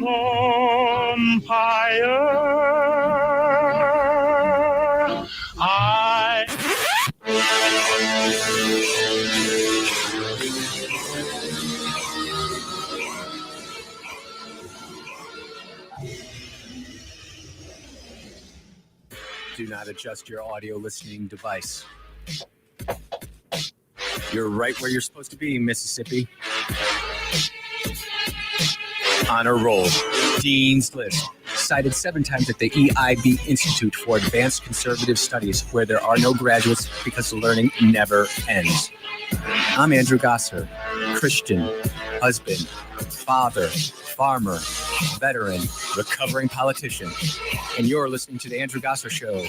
on fire. I Do not adjust your audio listening device. You're right where you're supposed to be, Mississippi. On a roll. Dean's List. Cited 7 times at the EIB Institute for Advanced Conservative Studies, where there are no graduates because the learning never ends. I'm Andrew Gosser, Christian, husband, father, farmer, veteran, recovering politician, and you're listening to The Andrew Gosser Show.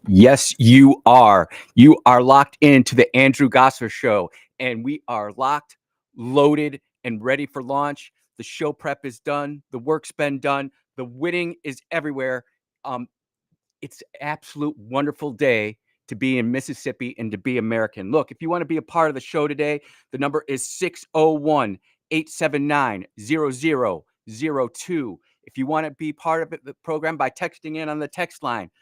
Yes, you are. You are locked into The Andrew Gosser Show, and we are locked, loaded, and ready for launch. The show prep is done. The work's been done. The winning is everywhere. It's an absolute wonderful day to be in Mississippi and to be American. Look, if you want to be a part of the show today, the number is 601-879-0002. If you want to be part of the program by texting in on the text line,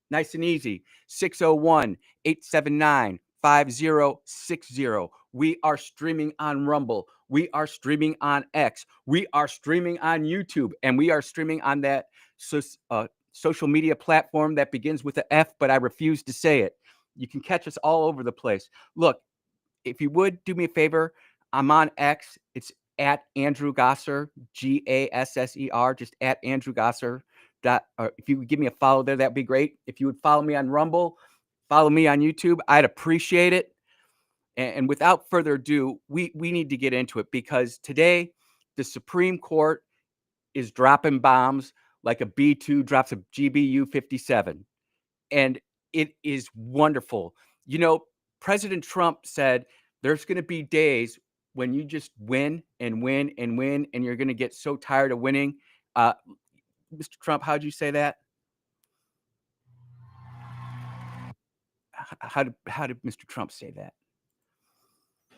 nice and easy, 601-879-5060. We are streaming on Rumble. We are streaming on X. We are streaming on YouTube. And we are streaming on that social media platform that begins with an F, but I refuse to say it. You can catch us all over the place. Look, if you would do me a favor, I'm on X. It's at Andrew Gosser, Gasser, just at Andrew Gosser. If you would give me a follow there, that'd be great. If you would follow me on Rumble, follow me on YouTube, I'd appreciate it. And without further ado, we need to get into it, because today the Supreme Court is dropping bombs like a B-2 drops a GBU-57. And it is wonderful. You know, President Trump said there's going to be days when you just win and win and win, and you're going to get so tired of winning. Mr. Trump, how'd you say that? How did Mr. Trump say that?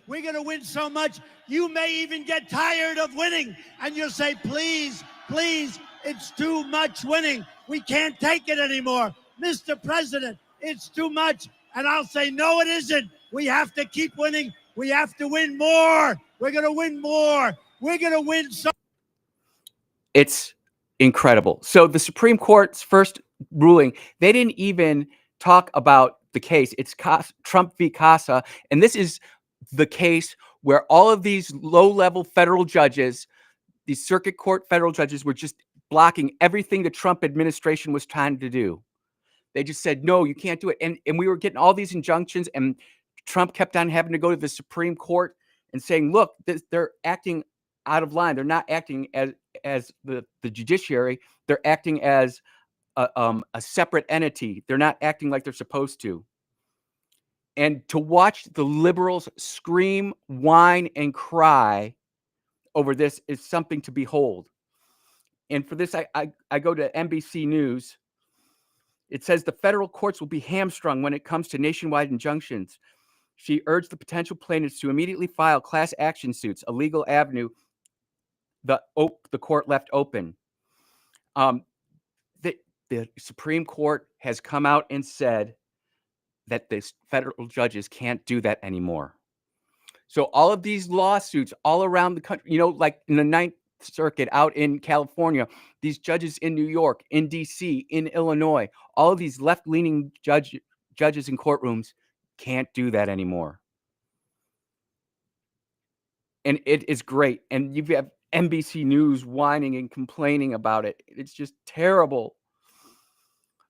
We're going to win so much, you may even get tired of winning. And you'll say, please, please, it's too much winning. We can't take it anymore. Mr. President, it's too much. And I'll say, no, it isn't. We have to keep winning. We have to win more. We're going to win more. We're going to win so. It's incredible. So the Supreme Court's first ruling, they didn't even talk about the case. It's Trump v. Casa. And this is the case where all of these low-level federal judges, these circuit court federal judges, were just blocking everything the Trump administration was trying to do. They just said, no, you can't do it. And we were getting all these injunctions, and Trump kept on having to go to the Supreme Court and saying, look, they're acting out of line. They're not acting as the judiciary. They're acting as a separate entity. They're not acting like they're supposed to. And to watch the liberals scream, whine, and cry over this is something to behold. And for this, I go to NBC News. It says the federal courts will be hamstrung when it comes to nationwide injunctions. She urged the potential plaintiffs to immediately file class action suits, a legal avenue the court left open. The Supreme Court has come out and said that the federal judges can't do that anymore. So all of these lawsuits all around the country, like in the Ninth Circuit out in California, these judges in New York, in DC, in Illinois, all of these left-leaning judges in courtrooms can't do that anymore. And it is great. And you have NBC News whining and complaining about it. It's just terrible.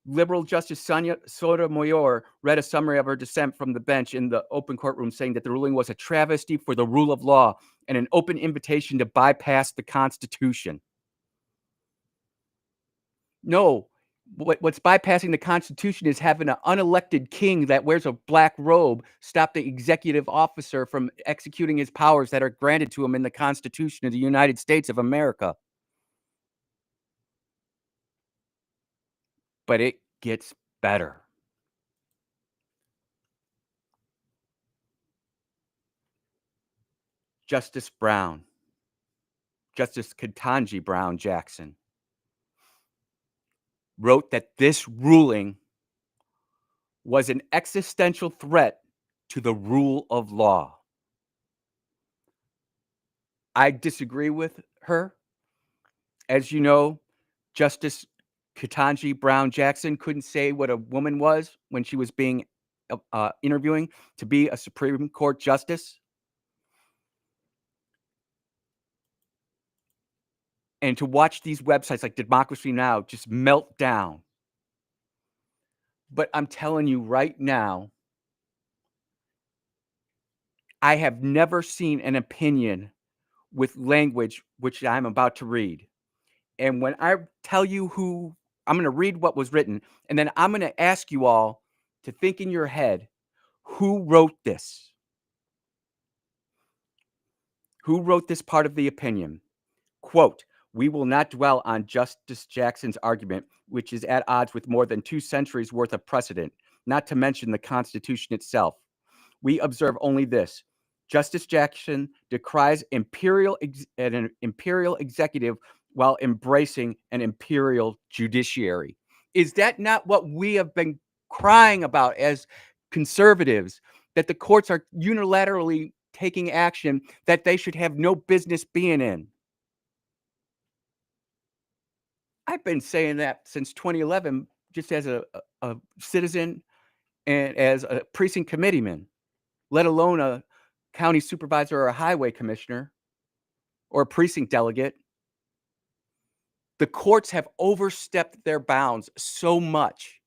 Liberal Justice Sonia Sotomayor read a summary of her dissent from the bench in the open courtroom, saying that the ruling was a travesty for the rule of law and an open invitation to bypass the Constitution. No, what's bypassing the Constitution is having an unelected king that wears a black robe stop the executive officer from executing his powers that are granted to him in the Constitution of the United States of America. But it gets better. Justice Brown Justice Ketanji Brown Jackson, wrote that this ruling was an existential threat to the rule of law. I disagree with her. As you know, Justice Ketanji Brown Jackson couldn't say what a woman was when she was being interviewing to be a Supreme Court justice. And to watch these websites like Democracy Now! Just melt down. But I'm telling you right now, I have never seen an opinion with language which I'm about to read. And when I tell you who, I'm going to read what was written, and then I'm going to ask you all to think in your head, who wrote this? Who wrote this part of the opinion? Quote, "We will not dwell on Justice Jackson's argument, which is at odds with more than 2 centuries worth of precedent, not to mention the Constitution itself. We observe only this. Justice Jackson decries an imperial executive while embracing an imperial judiciary." Is that not what we have been crying about as conservatives? That the courts are unilaterally taking action that they should have no business being in. I've been saying that since 2011, just as a citizen and as a precinct committeeman, let alone a county supervisor or a highway commissioner or a precinct delegate. The courts have overstepped their bounds so much.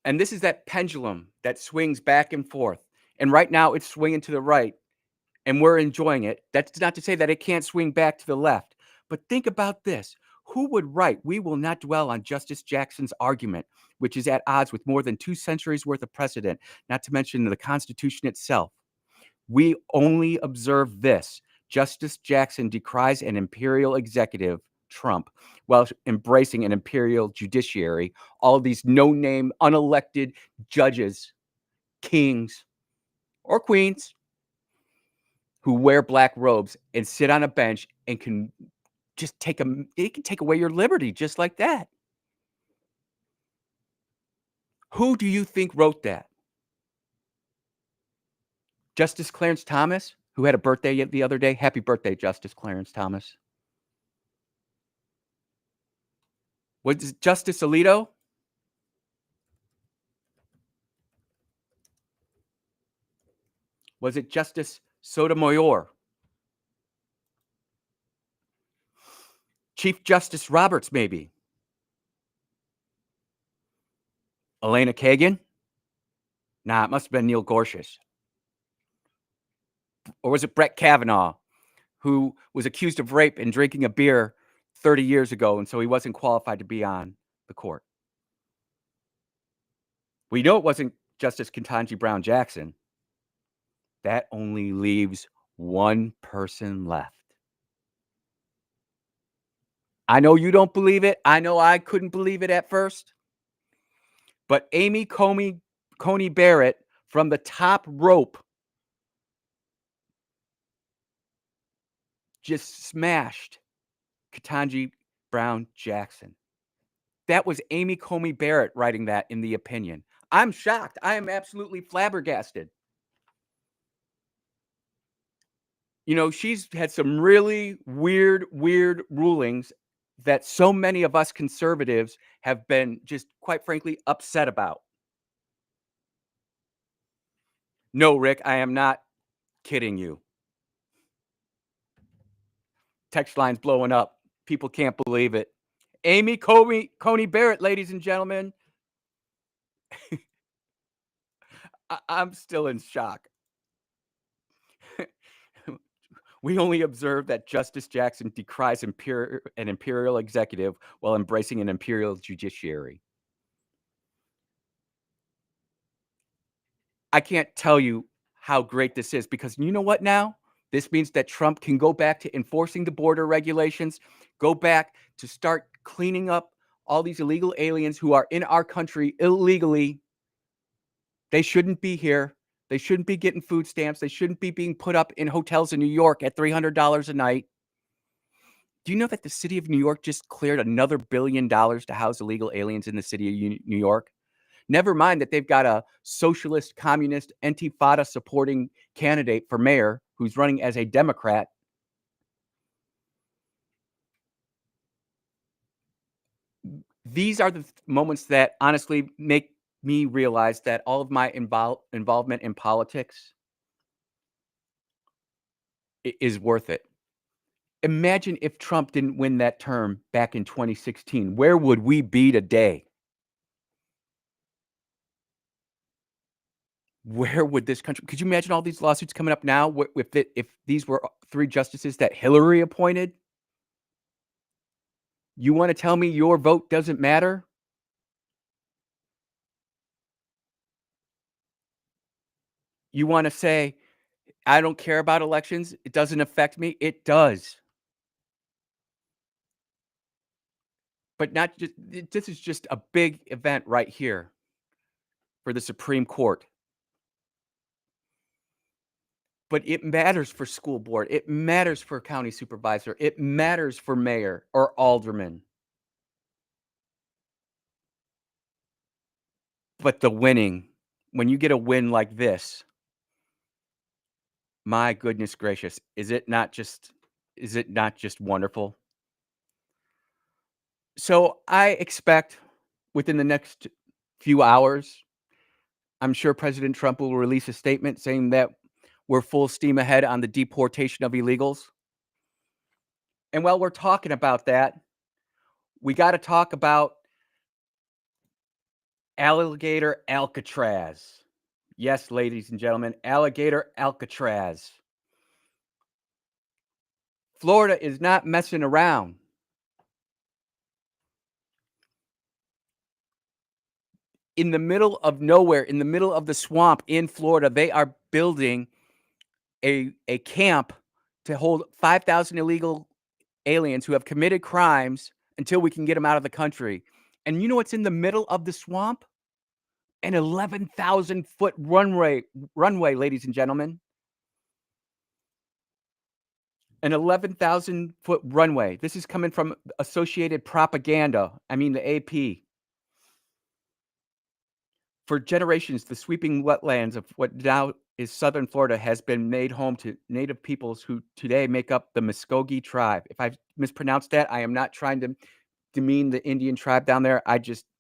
And this is that pendulum that swings back and forth. And right now it's swinging to the right, and we're enjoying it. That's not to say that it can't swing back to the left. But think about this. Who would write, "We will not dwell on Justice Jackson's argument, which is at odds with more than 2 centuries worth of precedent, not to mention the Constitution itself. We only observe this. Justice Jackson decries an imperial executive, Trump, while embracing an imperial judiciary, all these no-name, unelected judges, kings, or queens who wear black robes and sit on a bench and can just they can take away your liberty just like that." Who do you think wrote that? Justice Clarence Thomas, who had a birthday the other day? Happy birthday, Justice Clarence Thomas. Was it Justice Alito? Was it Justice Sotomayor? Chief Justice Roberts, maybe? Elena Kagan? Nah, it must have been Neil Gorsuch. Or was it Brett Kavanaugh, who was accused of rape and drinking a beer 30 years ago, and so he wasn't qualified to be on the court? We know it wasn't Justice Ketanji Brown Jackson. That only leaves one person left. I know you don't believe it. I know I couldn't believe it at first. But Amy Coney Barrett from the top rope just smashed Ketanji Brown Jackson. That was Amy Coney Barrett writing that in the opinion. I'm shocked. I am absolutely flabbergasted. You know, she's had some really weird rulings that so many of us conservatives have been just, quite frankly, upset about. No, Rick, I am not kidding you. Text line's blowing up. People can't believe it. Amy Coney Barrett, ladies and gentlemen. I'm still in shock. We only observe that Justice Jackson decries an imperial executive while embracing an imperial judiciary. I can't tell you how great this is, because you know what now? This means that Trump can go back to enforcing the border regulations, go back to start cleaning up all these illegal aliens who are in our country illegally. They shouldn't be here. They shouldn't be getting food stamps. They shouldn't be being put up in hotels in New York at $300 a night. Do you know that the city of New York just cleared another $1 billion to house illegal aliens in the city of New York? Never mind that they've got a socialist, communist, Intifada supporting candidate for mayor who's running as a Democrat. These are the moments that honestly make me realize that all of my involvement in politics is worth it. Imagine if Trump didn't win that term back in 2016. Where would we be today? Where would this country? Could you imagine all these lawsuits coming up now if these were 3 justices that Hillary appointed? You want to tell me your vote doesn't matter? You want to say, I don't care about elections, it doesn't affect me? It does. But not just, this is just a big event right here for the Supreme Court. But it matters for school board. It matters for county supervisor. It matters for mayor or alderman. But the winning, when you get a win like this, my goodness gracious, is it not just wonderful? So I expect within the next few hours, I'm sure President Trump will release a statement saying that we're full steam ahead on the deportation of illegals. And while we're talking about that, we got to talk about Alligator Alcatraz. Yes, ladies and gentlemen, Alligator Alcatraz. Florida is not messing around. In the middle of nowhere, in the middle of the swamp in Florida, they are building a camp to hold 5,000 illegal aliens who have committed crimes until we can get them out of the country. And you know what's in the middle of the swamp? An 11,000-foot runway, ladies and gentlemen. An 11,000-foot runway. This is coming from Associated Propaganda. I mean, the AP. For generations, the sweeping wetlands of what now is southern Florida has been made home to native peoples who today make up the Muskogee tribe. If I've mispronounced that, I am not trying to demean the Indian tribe down there.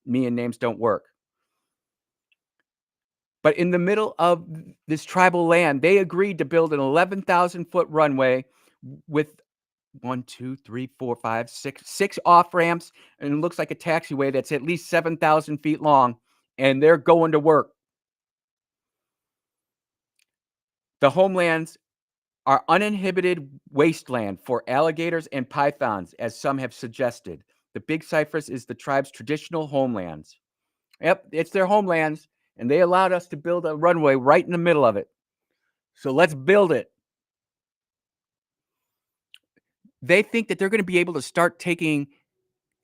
Me and names don't work. But in the middle of this tribal land, they agreed to build an 11,000-foot runway with 6 off ramps, and it looks like a taxiway that's at least 7,000 feet long, and they're going to work. The homelands are uninhibited wasteland for alligators and pythons, as some have suggested. The Big Cypress is the tribe's traditional homelands. Yep, it's their homelands, and they allowed us to build a runway right in the middle of it. So let's build it. They think that they're going to be able to start taking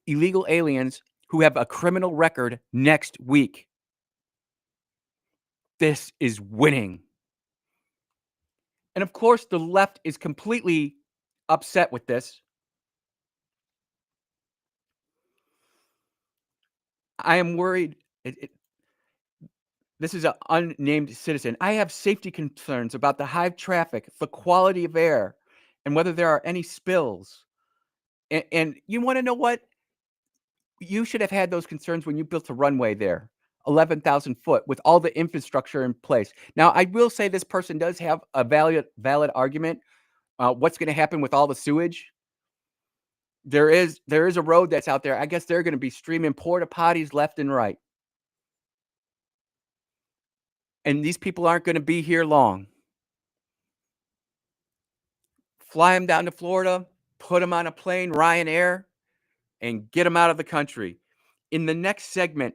illegal aliens who have a criminal record next week. This is winning. And of course, the left is completely upset with this. I am worried. This is an unnamed citizen. I have safety concerns about the high traffic, the quality of air, and whether there are any spills. And you want to know what? You should have had those concerns when you built a runway there, 11,000 foot, with all the infrastructure in place. Now, I will say this person does have a valid argument. What's going to happen with all the sewage? There is a road that's out there. I guess they're going to be streaming porta potties left and right. And these people aren't going to be here long. Fly them down to Florida, put them on a plane, Ryanair, and get them out of the country. In the next segment,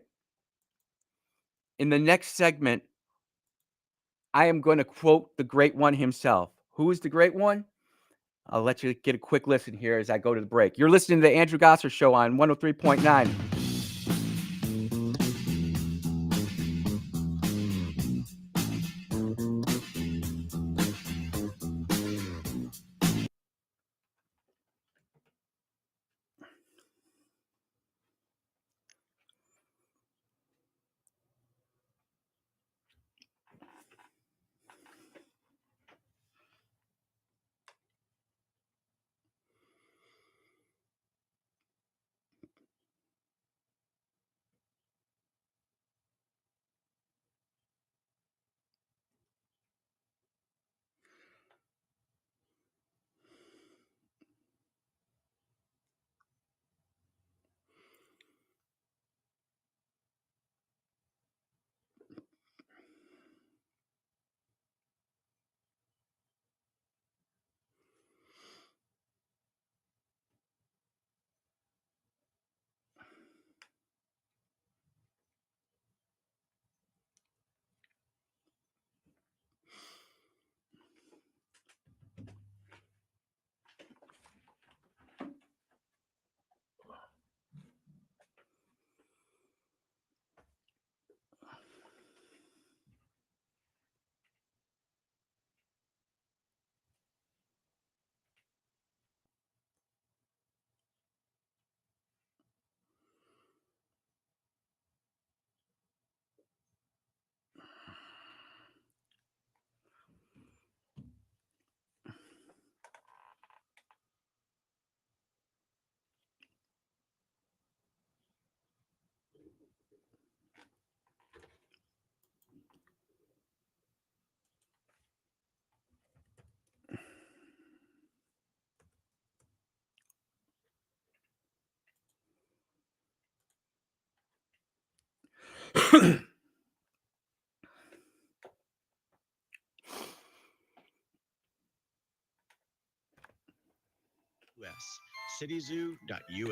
I am going to quote the great one himself. Who is the great one? I'll let you get a quick listen here as I go to the break. You're listening to the Andrew Gosser Show on 103.9.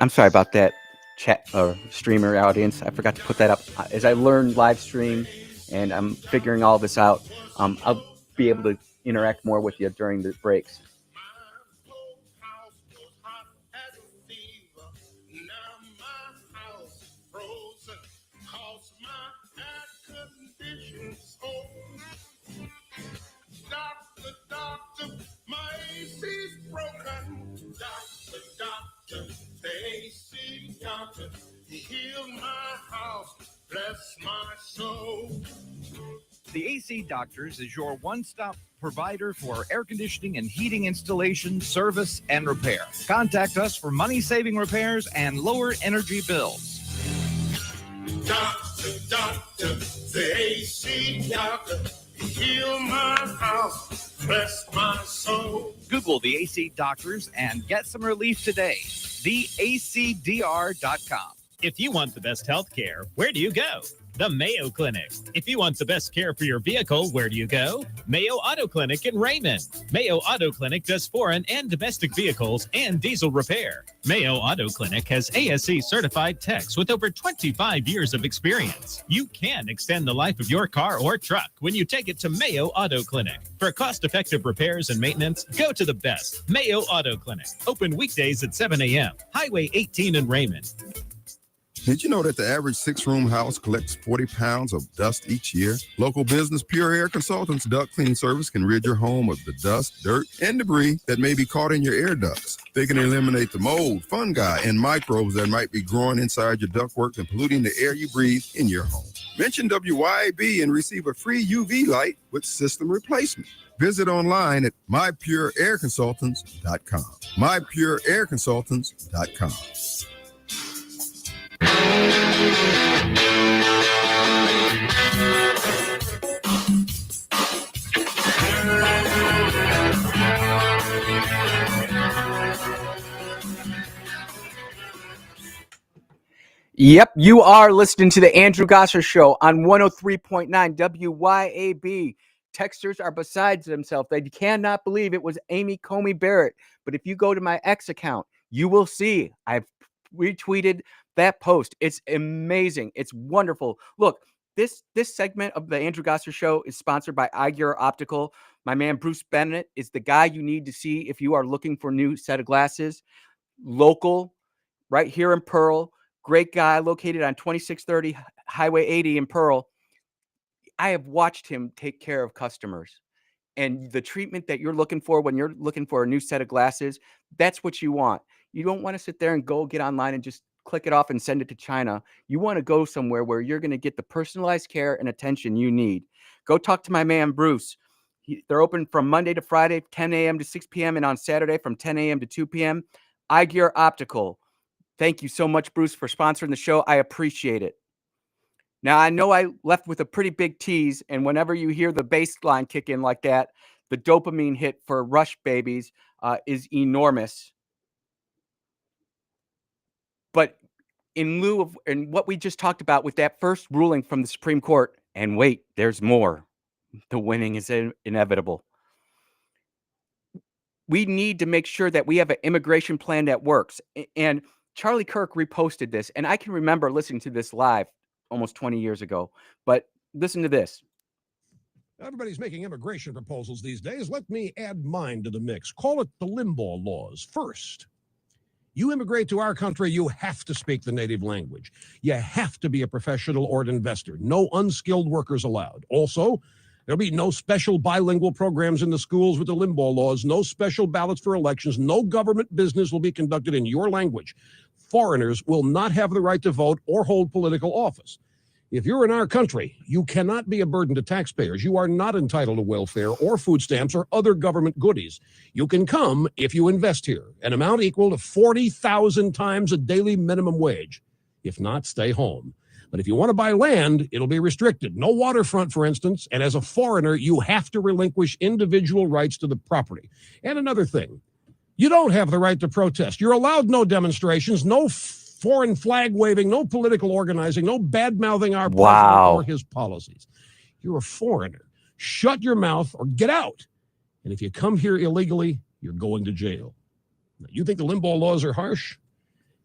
I'm sorry about that, chat or streamer audience. I forgot to put that up. As I learn live stream and I'm figuring all this out, I'll be able to interact more with you during the breaks. Heal my house, bless my soul. The AC Doctors is your one-stop provider for air conditioning and heating installation, service, and repair. Contact us for money-saving repairs and lower energy bills. Doctor, the AC Doctor, heal my house, bless my soul. Google the AC Doctors and get some relief today. TheACDR.com. If you want the best health care, where do you go? The Mayo Clinic. If you want the best care for your vehicle, where do you go? Mayo Auto Clinic in Raymond. Mayo Auto Clinic does foreign and domestic vehicles and diesel repair. Mayo Auto Clinic has ASE certified techs with over 25 years of experience. You can extend the life of your car or truck when you take it to Mayo Auto Clinic. For cost-effective repairs and maintenance, go to the best, Mayo Auto Clinic. Open weekdays at 7 a.m. Highway 18 in Raymond. Did you know that the average 6-room house collects 40 pounds of dust each year? Local business Pure Air Consultants duct cleaning service can rid your home of the dust, dirt, and debris that may be caught in your air ducts. They can eliminate the mold, fungi, and microbes that might be growing inside your ductwork and polluting the air you breathe in your home. Mention WYAB and receive a free UV light with system replacement. Visit online at mypureairconsultants.com. mypureairconsultants.com. Yep, you are listening to the Andrew Gosser Show on 103.9 WYAB. Texters are beside themselves. They cannot believe it was Amy Comey Barrett. But if you go to my X account, you will see I've retweeted that post. It's amazing. It's wonderful. Look, this segment of the Andrew Gosser Show is sponsored by iGear Optical. My man Bruce Bennett is the guy you need to see if you are looking for a new set of glasses. Local, right here in Pearl. Great guy, located on 2630 Highway 80 in Pearl. I have watched him take care of customers. And the treatment that you're looking for when you're looking for a new set of glasses, that's what you want. You don't want to sit there and go get online and just click it off and send it to China. You want to go somewhere where you're going to get the personalized care and attention you need. Go talk to my man, Bruce. They're open from Monday to Friday, 10 a.m. to 6 p.m. and on Saturday from 10 a.m. to 2 p.m. iGear Optical. Thank you so much, Bruce, for sponsoring the show. I appreciate it. Now, I know I left with a pretty big tease, and whenever you hear the bass line kick in like that, the dopamine hit for Rush Babies is enormous. But in lieu of and what we just talked about with that first ruling from the Supreme Court, and wait, there's more. The winning is inevitable. We need to make sure that we have an immigration plan that works. And Charlie Kirk reposted this, and I can remember listening to this live almost 20 years ago. But listen to this. Everybody's making immigration proposals these days. Let me add mine to the mix. Call it the Limbaugh laws. First, you immigrate to our country, you have to speak the native language. You have to be a professional or an investor. No unskilled workers allowed. Also, there'll be no special bilingual programs in the schools with the Limbaugh laws, no special ballots for elections, no government business will be conducted in your language. Foreigners will not have the right to vote or hold political office. If you're in our country, you cannot be a burden to taxpayers. You are not entitled to welfare or food stamps or other government goodies. You can come if you invest here, an amount equal to 40,000 times a daily minimum wage. If not, stay home. But if you want to buy land, it'll be restricted. No waterfront, for instance. And as a foreigner, you have to relinquish individual rights to the property. And another thing, you don't have the right to protest. You're allowed no demonstrations, no foreign flag waving, no political organizing, no bad-mouthing our president Wow. or his policies. You're a foreigner. Shut your mouth or get out. And if you come here illegally, you're going to jail. Now, you think the Limbaugh laws are harsh?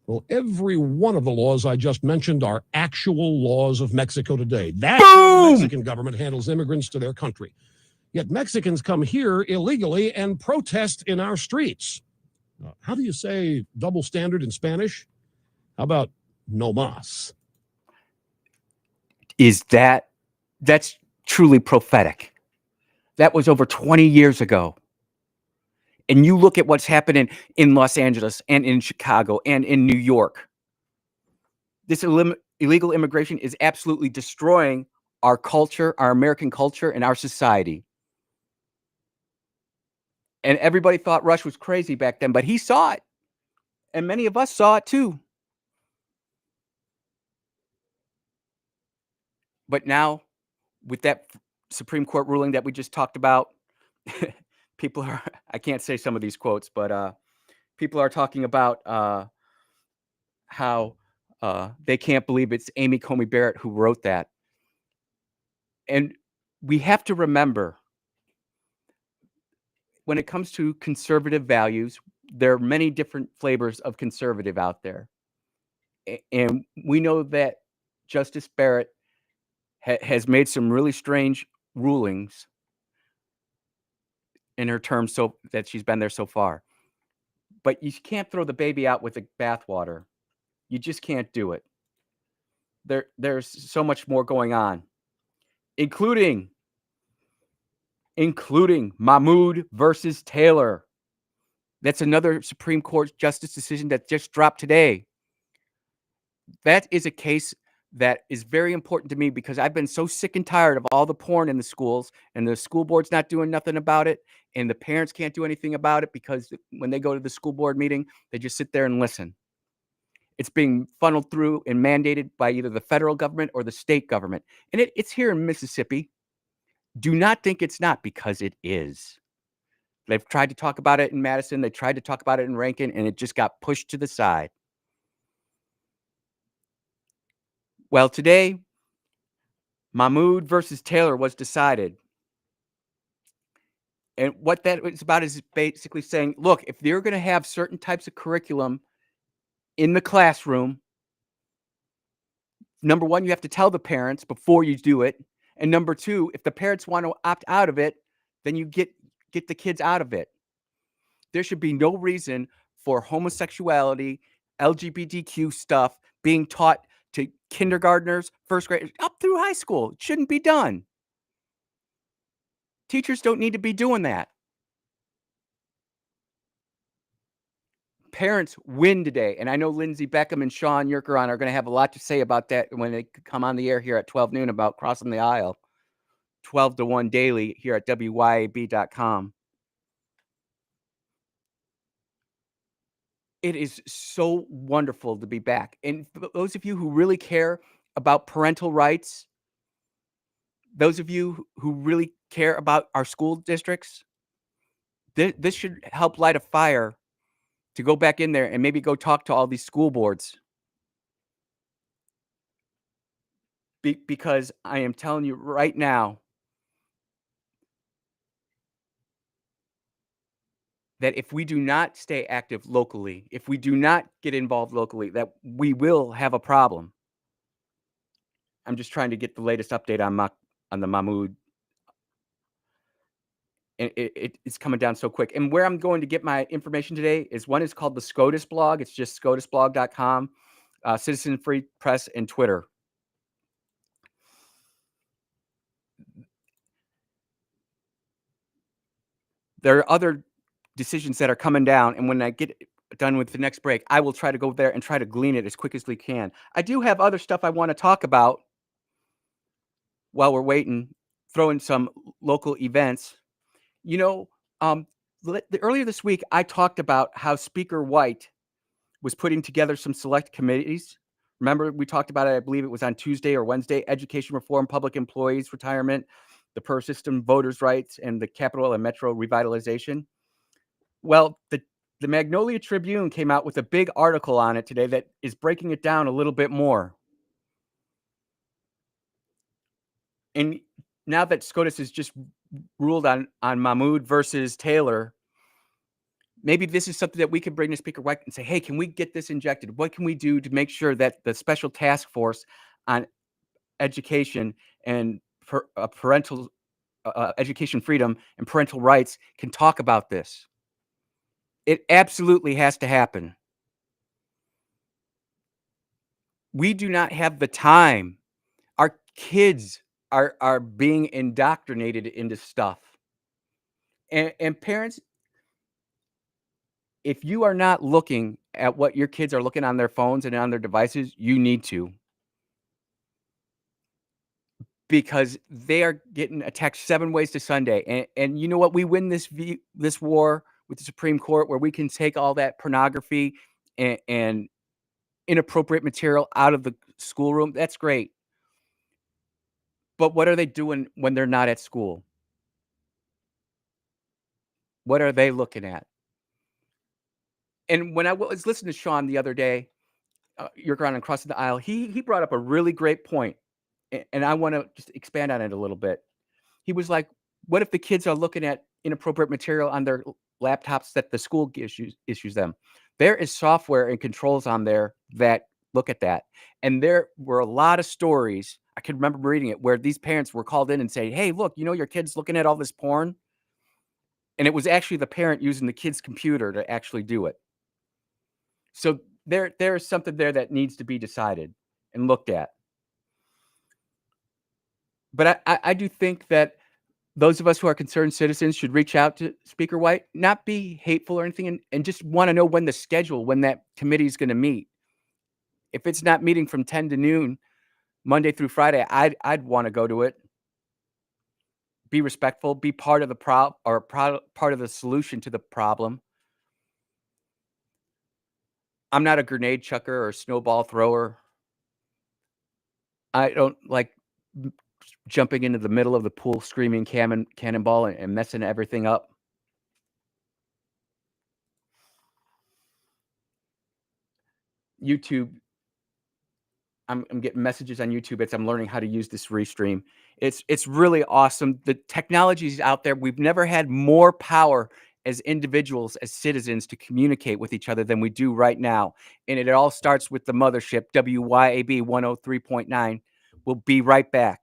Well, every one of the laws I just mentioned are actual laws of Mexico today. That's how the Mexican government handles immigrants to their country. Yet Mexicans come here illegally and protest in our streets. How do you say double standard in Spanish? How about no mas? That's truly prophetic. That was over 20 years ago. And you look at what's happening in Los Angeles and in Chicago and in New York. This illegal immigration is absolutely destroying our culture, our American culture, and our society. And everybody thought Rush was crazy back then, but he saw it. And many of us saw it too. But now, with that Supreme Court ruling that we just talked about, people are, I can't say some of these quotes, but people are talking about how they can't believe it's Amy Coney Barrett who wrote that. And we have to remember, when it comes to conservative values, there are many different flavors of conservative out there. And we know that Justice Barrett has made some really strange rulings in her term so that she's been there so far. But you can't throw the baby out with the bathwater. You just can't do it. There's so much more going on, including Mahmoud versus Taylor. That's another Supreme Court justice decision that just dropped today. That is a case that is very important to me because I've been so sick and tired of all the porn in the schools, and the school board's not doing nothing about it, and the parents can't do anything about it because when they go to the school board meeting, they just sit there and listen. It's being funneled through and mandated by either the federal government or the state government. And it's here in Mississippi. Do not think it's not, because it is. They've tried to talk about it in Madison. They tried to talk about it in Rankin, and it just got pushed to the side. Well, today, Mahmoud versus Taylor was decided. And what that is about is basically saying, look, if they're going to have certain types of curriculum in the classroom, number one, you have to tell the parents before you do it. And number two, if the parents want to opt out of it, then you get the kids out of it. There should be no reason for homosexuality, LGBTQ stuff being taught to kindergartners, first graders, up through high school. It shouldn't be done. Teachers don't need to be doing that. Parents win today. And I know Lindsey Beckham and Sean Yerkeron are going to have a lot to say about that when they come on the air here at 12 noon about crossing the aisle. 12 to 1 daily here at WYAB.com. It is so wonderful to be back. And for those of you who really care about parental rights, those of you who really care about our school districts, this should help light a fire to go back in there and maybe go talk to all these school boards. Because I am telling you right now that if we do not stay active locally, if we do not get involved locally, that we will have a problem. I'm just trying to get the latest update on the Mahmoud. And it's coming down so quick. And where I'm going to get my information today is one is called the SCOTUS blog. It's just scotusblog.com, Citizen Free Press, and Twitter. There are other decisions that are coming down, and when I get done with the next break, I will try to go there and try to glean it as quick as we can. I do have other stuff I want to talk about while we're waiting, throw in some local events. You know, earlier this week, I talked about how Speaker White was putting together some select committees. Remember, we talked about it, I believe it was on Tuesday or Wednesday, education reform, public employees retirement, the per system voters' rights, and the capital and metro revitalization. Well, the The Magnolia Tribune came out with a big article on it today that is breaking it down a little bit more. And now that SCOTUS has just ruled on Mahmoud versus Taylor, maybe this is something that we could bring to Speaker White and say, hey, can we get this injected? What can we do to make sure that the special task force on education and parental education freedom and parental rights can talk about this? It absolutely has to happen. We do not have the time. Our kids are being indoctrinated into stuff. And parents, if you are not looking at what your kids are looking on their phones and on their devices, you need to. Because they are getting attacked 7 ways to Sunday. And you know what? We win this war with the Supreme Court where we can take all that pornography and inappropriate material out of the schoolroom. That's great. But what are they doing when they're not at school? What are they looking at? And when I was listening to Sean the other day, your ground and crossing the aisle, he brought up a really great point, and I want to just expand on it a little bit. He was like, "What if the kids are looking at inappropriate material on their laptops that the school issues them? There is software and controls on there that look at that." And there were a lot of stories, I can remember reading it, where these parents were called in and saying, "Hey, look, you know your kid's looking at all this porn?" And it was actually the parent using the kid's computer to actually do it. So there is something there that needs to be decided and looked at. But I do think that those of us who are concerned citizens should reach out to Speaker White, not be hateful or anything, and just want to know when that committee is going to meet. If it's not meeting from 10 to noon, Monday through Friday, I'd want to go to it. Be respectful, be part of the part of the solution to the problem. I'm not a grenade chucker or snowball thrower. I don't like jumping into the middle of the pool, screaming cannonball and messing everything up. YouTube, I'm getting messages on YouTube as I'm learning how to use this restream. It's really awesome. The technology is out there. We've never had more power as individuals, as citizens, to communicate with each other than we do right now. And it all starts with the mothership, WYAB 103.9. We'll be right back.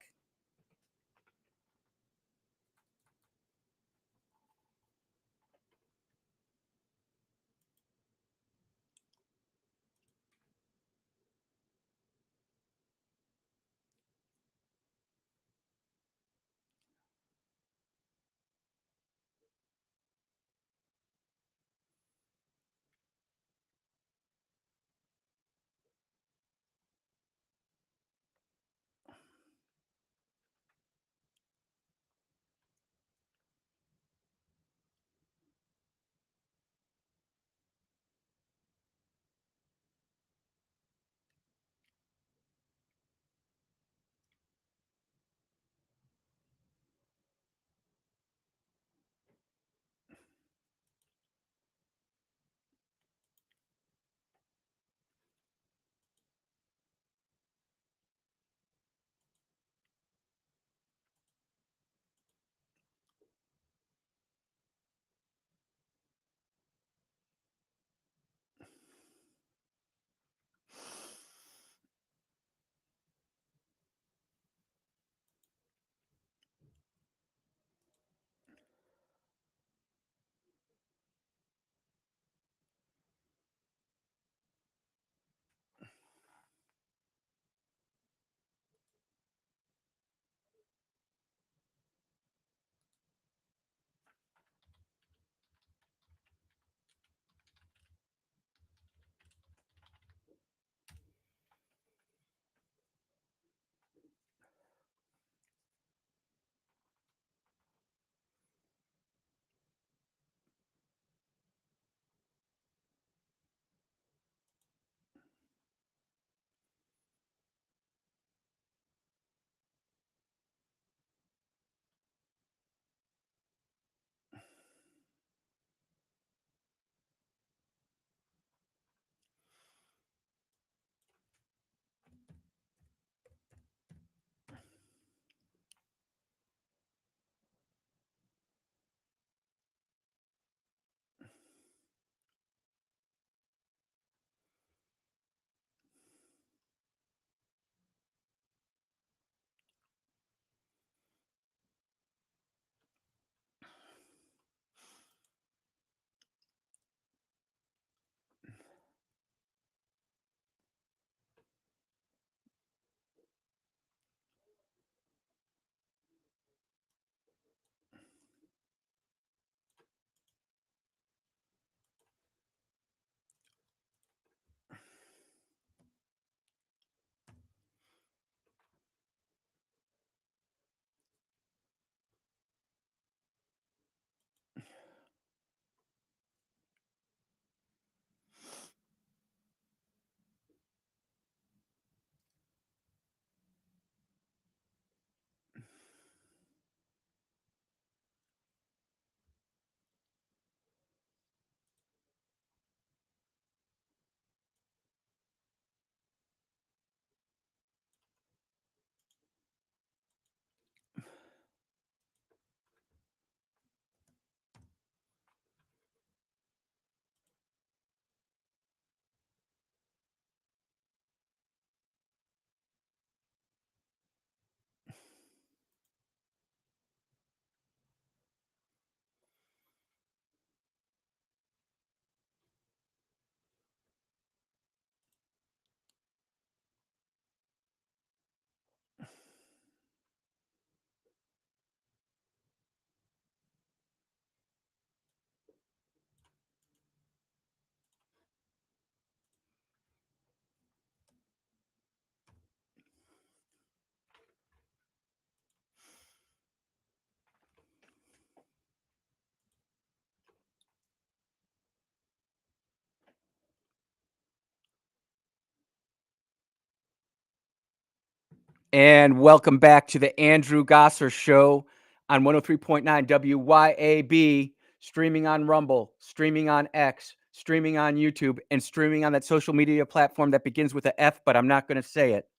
And welcome back to the Andrew Gosser Show on 103.9 WYAB, streaming on Rumble, streaming on X, streaming on YouTube, and streaming on that social media platform that begins with an F, but I'm not going to say it.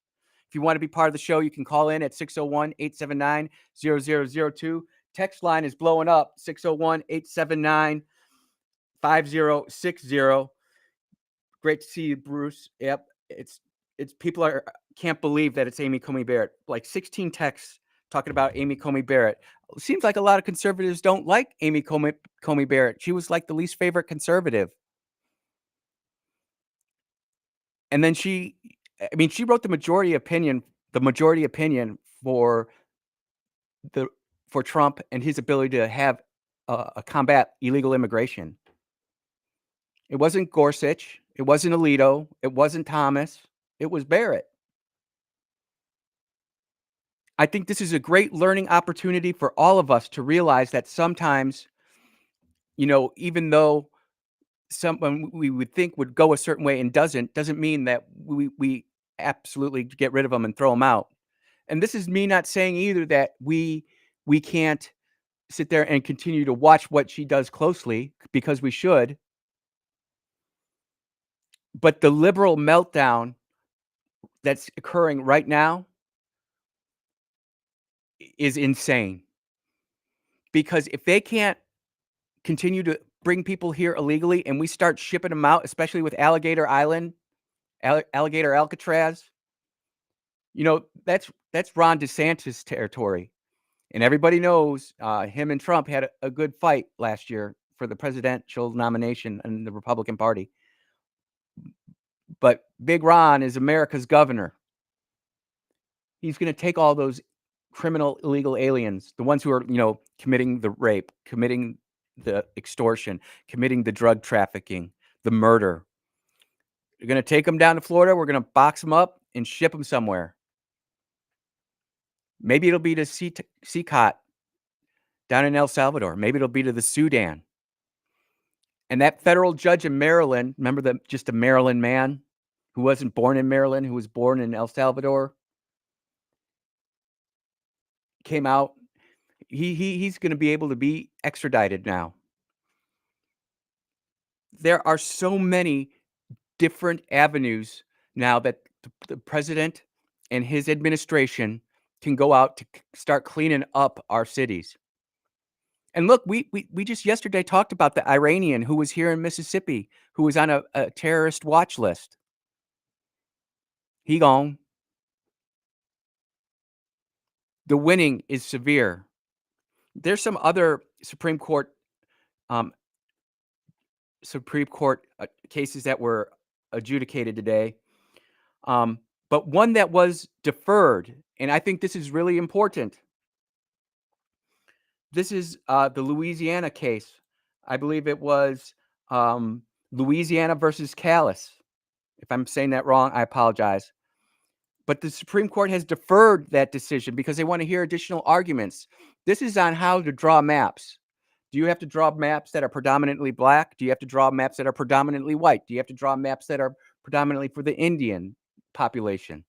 If you want to be part of the show, you can call in at 601-879-0002. Text line is blowing up, 601-879-5060. Great to see you, Bruce. Yep, it's people can't believe that it's Amy Coney Barrett. Like 16 texts talking about Amy Coney Barrett. It seems like a lot of conservatives don't like Amy Coney Barrett. She was like the least favorite conservative. And then she wrote the majority opinion for Trump and his ability to have a combat illegal immigration. It wasn't Gorsuch. It wasn't Alito. It wasn't Thomas. It was Barrett. I think this is a great learning opportunity for all of us to realize that sometimes, even though someone we would think would go a certain way and doesn't mean that we absolutely get rid of them and throw them out. And this is me not saying either that we can't sit there and continue to watch what she does closely, because we should. But the liberal meltdown that's occurring right now is insane. Because if they can't continue to bring people here illegally and we start shipping them out, especially with Alligator Island, Alligator Alcatraz, that's Ron DeSantis territory. And everybody knows him and Trump had a good fight last year for the presidential nomination in the Republican Party. But Big Ron is America's governor. He's going to take all those criminal illegal aliens, the ones who are, committing the rape, committing the extortion, committing the drug trafficking, the murder. You're going to take them down to Florida. We're going to box them up and ship them somewhere. Maybe it'll be to CCOT down in El Salvador. Maybe it'll be to the Sudan. And that federal judge in Maryland, remember just a Maryland man who wasn't born in Maryland, who was born in El Salvador, came out. He's going to be able to be extradited now. There are so many different avenues now that the president and his administration can go out to start cleaning up our cities. And look, we just yesterday talked about the Iranian who was here in Mississippi, who was on a terrorist watch list. He gone. The winning is severe. There's some other Supreme Court cases that were adjudicated today, but one that was deferred, and I think this is really important. This is the Louisiana case. I believe it was Louisiana versus Callis. If I'm saying that wrong, I apologize. But the Supreme Court has deferred that decision because they want to hear additional arguments. This is on how to draw maps. Do you have to draw maps that are predominantly black? Do you have to draw maps that are predominantly white? Do you have to draw maps that are predominantly for the Indian population?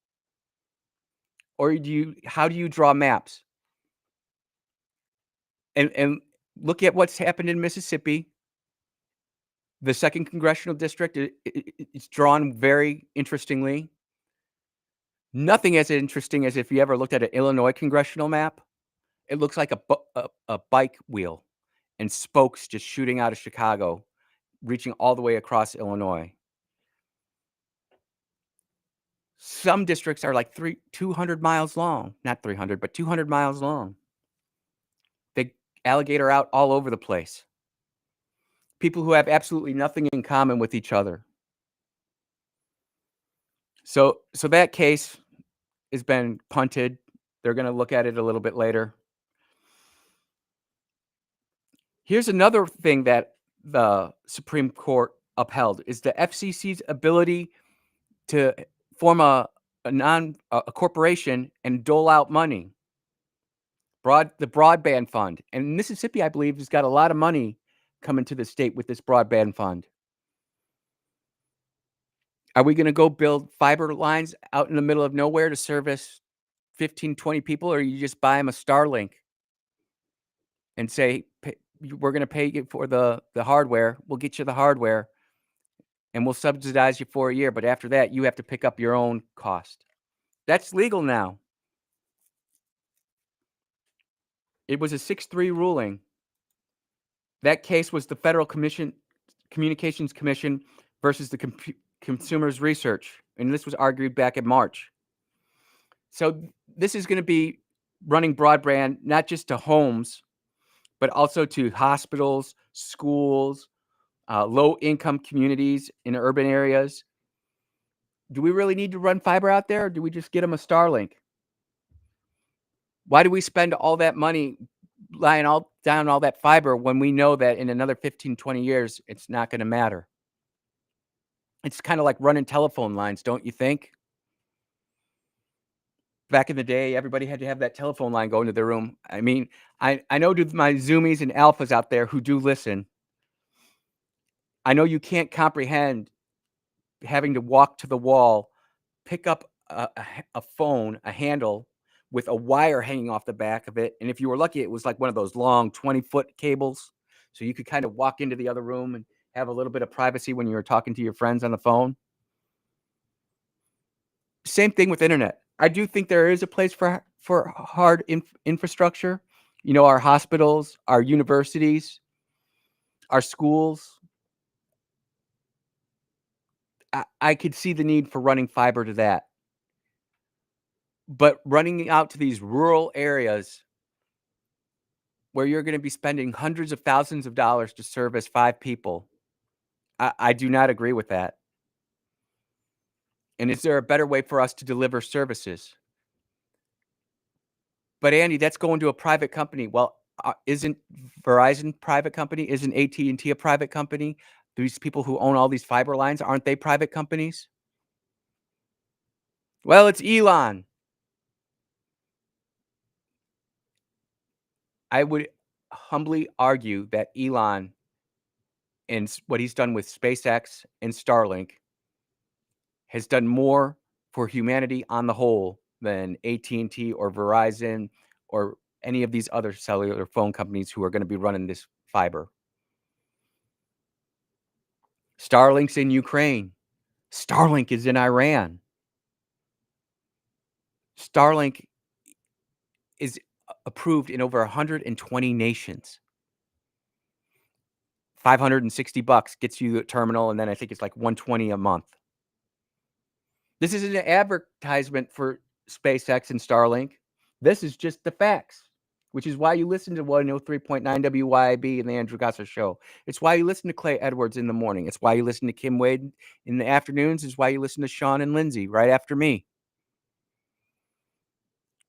Or how do you draw maps? And look at what's happened in Mississippi. The 2nd Congressional District is drawn very interestingly. Nothing as interesting as if you ever looked at an Illinois congressional map. It looks like a bike wheel and spokes just shooting out of Chicago, reaching all the way across Illinois. Some districts are like 200 miles long. Not 300, but 200 miles long. They alligator out all over the place. People who have absolutely nothing in common with each other. So that case has been punted. They're going to look at it a little bit later. Here's another thing that the Supreme Court upheld is the FCC's ability to form a corporation and dole out money. The broadband fund. And Mississippi, I believe, has got a lot of money coming to the state with this broadband fund. Are we going to go build fiber lines out in the middle of nowhere to service 15, 20 people, or you just buy them a Starlink and say, we're going to pay you for the hardware. We'll get you the hardware and we'll subsidize you for a year. But after that, you have to pick up your own cost. That's legal now. It was a 6-3 ruling. That case was the Federal Communications Commission versus the Consumers Research. And this was argued back in March. So this is going to be running broadband, not just to homes, but also to hospitals, schools, low-income communities in urban areas. Do we really need to run fiber out there, or do we just get them a Starlink? Why do we spend all that money laying down all that fiber when we know that in another 15, 20 years, it's not going to matter? It's kind of like running telephone lines, don't you think? Back in the day, everybody had to have that telephone line go into their room. I mean, I know my Zoomies and Alphas out there who do listen. I know you can't comprehend having to walk to the wall, pick up a phone, a handle with a wire hanging off the back of it. And if you were lucky, it was like one of those long 20-foot cables. So you could kind of walk into the other room and have a little bit of privacy when you were talking to your friends on the phone. Same thing with internet. I do think there is a place for hard infrastructure. You know, our hospitals, our universities, our schools. I could see the need for running fiber to that. But running out to these rural areas where you're going to be spending hundreds of thousands of dollars to service 5 people, I do not agree with that. And is there a better way for us to deliver services? But Andy, that's going to a private company. Well, isn't Verizon a private company? Isn't AT&T a private company? These people who own all these fiber lines, aren't they private companies? Well, it's Elon. I would humbly argue that Elon and what he's done with SpaceX and Starlink has done more for humanity on the whole than AT&T or Verizon or any of these other cellular phone companies who are going to be running this fiber. Starlink's in Ukraine. Starlink is in Iran. Starlink is approved in over 120 nations. $560 gets you the terminal, and then I think it's like $120 a month. This isn't an advertisement for SpaceX and Starlink. This is just the facts, which is why you listen to 103.9 WYAB and the Andrew Gasser Show. It's why you listen to Clay Edwards in the morning. It's why you listen to Kim Wade in the afternoons. It's why you listen to Sean and Lindsay right after me.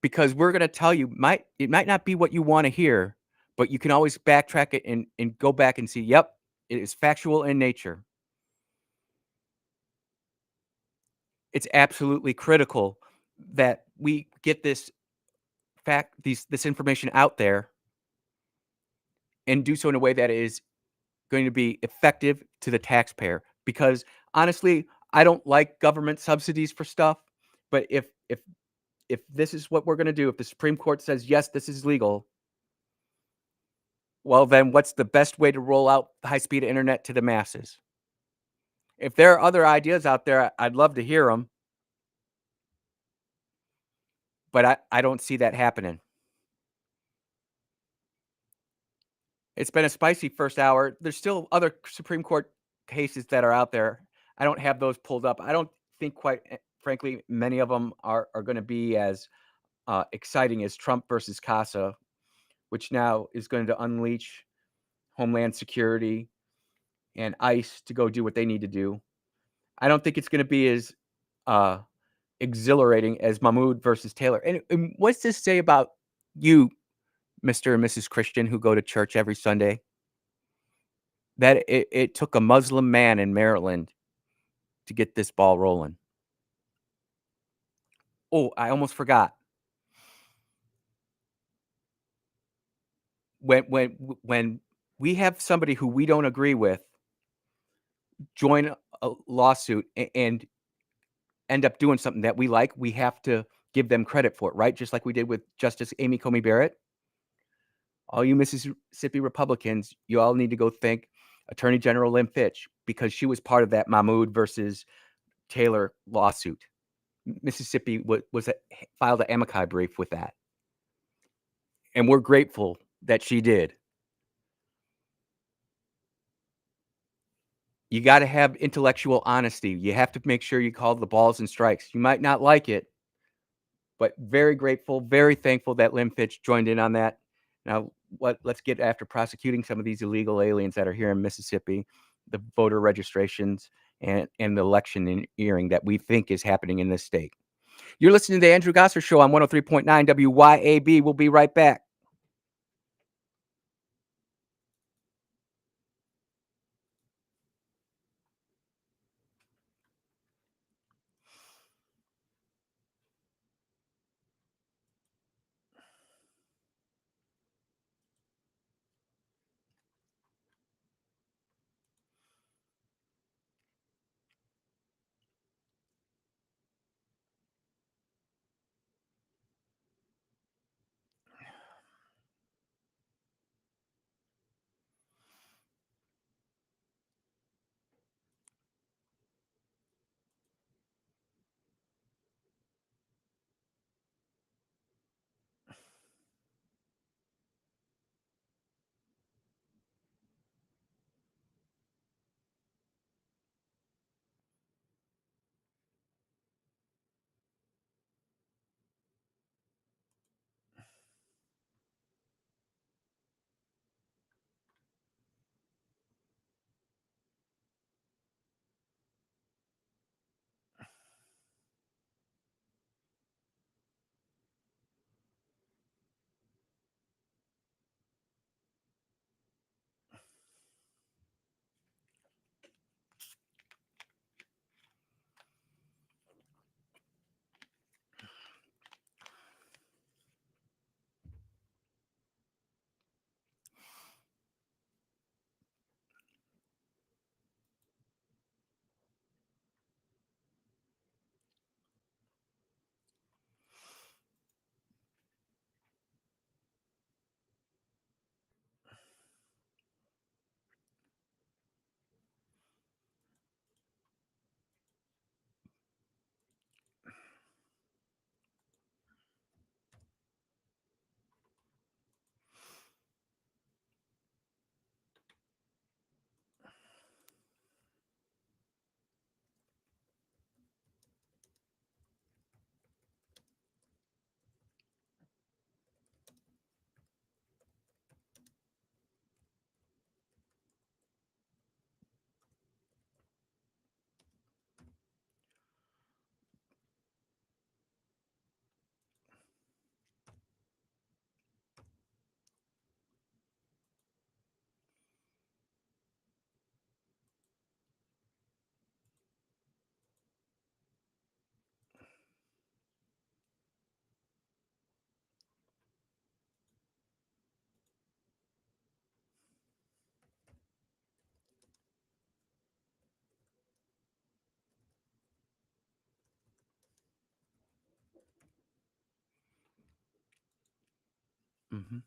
Because we're going to tell you, it might not be what you want to hear, but you can always backtrack it and go back and see, yep, it is factual in nature. It's absolutely critical that we get this information out there and do so in a way that is going to be effective to the taxpayer. Because honestly, I don't like government subsidies for stuff, but if this is what we're going to do, if the Supreme Court says, yes, this is legal, well, then what's the best way to roll out high-speed internet to the masses? If there are other ideas out there, I'd love to hear them. But I don't see that happening. It's been a spicy first hour. There's still other Supreme Court cases that are out there. I don't have those pulled up. I don't think, quite frankly, many of them are going to be as exciting as Trump versus CASA, which now is going to unleash Homeland Security and ICE to go do what they need to do. I don't think it's going to be as exhilarating as Mahmoud versus Taylor. And what's this say about you, Mr. and Mrs. Christian, who go to church every Sunday? That it took a Muslim man in Maryland to get this ball rolling. Oh, I almost forgot. When we have somebody who we don't agree with join a lawsuit and end up doing something that we like, we have to give them credit for it, right? Just like we did with Justice Amy Coney Barrett. All you Mississippi Republicans, you all need to go thank Attorney General Lynn Fitch, because she was part of that Mahmoud versus Taylor lawsuit. Mississippi filed an amicus brief with that. And we're grateful that she did. You got to have intellectual honesty. You have to make sure you call the balls and strikes. You might not like it, but very grateful, very thankful that Lynn Fitch joined in on that. Now, let's get after prosecuting some of these illegal aliens that are here in Mississippi, the voter registrations, and the electioneering that we think is happening in this state. You're listening to the Andrew Gosser Show on 103.9 WYAB. We'll be right back. Mm-hmm.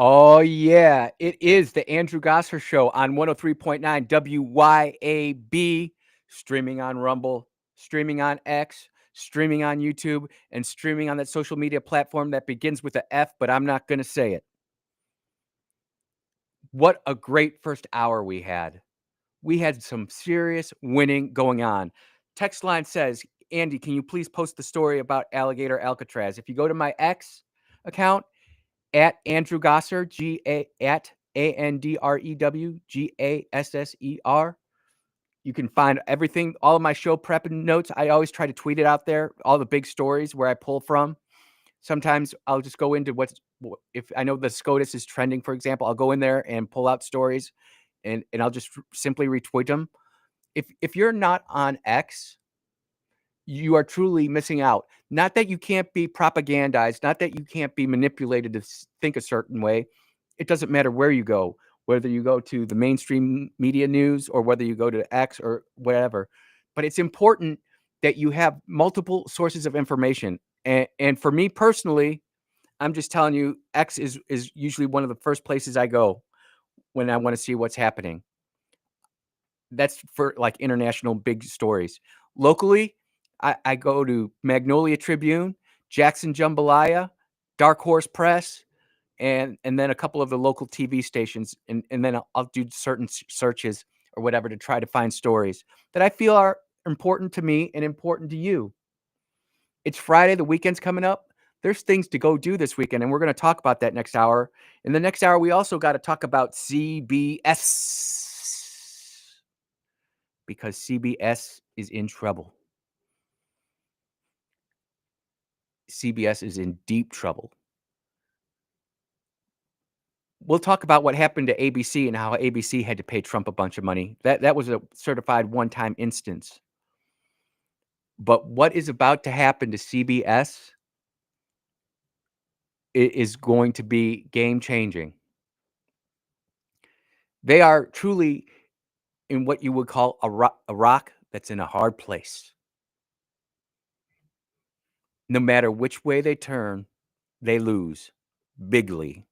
Oh, yeah. It is the Andrew Gosser Show on 103.9 WYAB, streaming on Rumble, streaming on X, streaming on YouTube, and streaming on that social media platform that begins with a F, but I'm not going to say it. What a great first hour we had. We had some serious winning going on. Text line says, Andy, can you please post the story about alligator Alcatraz? If you go to my X account, at Andrew Gosser, at AndrewGasser. You can find everything, all of my show prep and notes. I always try to tweet it out there, all the big stories where I pull from. Sometimes I'll just go into if I know the SCOTUS is trending, for example, I'll go in there and pull out stories and I'll just simply retweet them. If you're not on X, you are truly missing out. Not that you can't be propagandized, not that you can't be manipulated to think a certain way. It doesn't matter where you go, whether you go to the mainstream media news or whether you go to X or whatever. But it's important that you have multiple sources of information. And for me personally, I'm just telling you, X is usually one of the first places I go when I want to see what's happening. That's for like international big stories. Locally, I go to Magnolia Tribune, Jackson Jambalaya, Dark Horse Press, and then a couple of the local TV stations, and then I'll do certain searches or whatever to try to find stories that I feel are important to me and important to you. It's Friday, the weekend's coming up. There's things to go do this weekend, and we're going to talk about that next hour. In the next hour, we also got to talk about CBS. Because CBS is in trouble. CBS is in deep trouble. We'll talk about what happened to ABC and how ABC had to pay Trump a bunch of money. That was a certified one-time instance. But what is about to happen to CBS is going to be game-changing. They are truly in what you would call a rock that's in a hard place. No matter which way they turn, they lose bigly.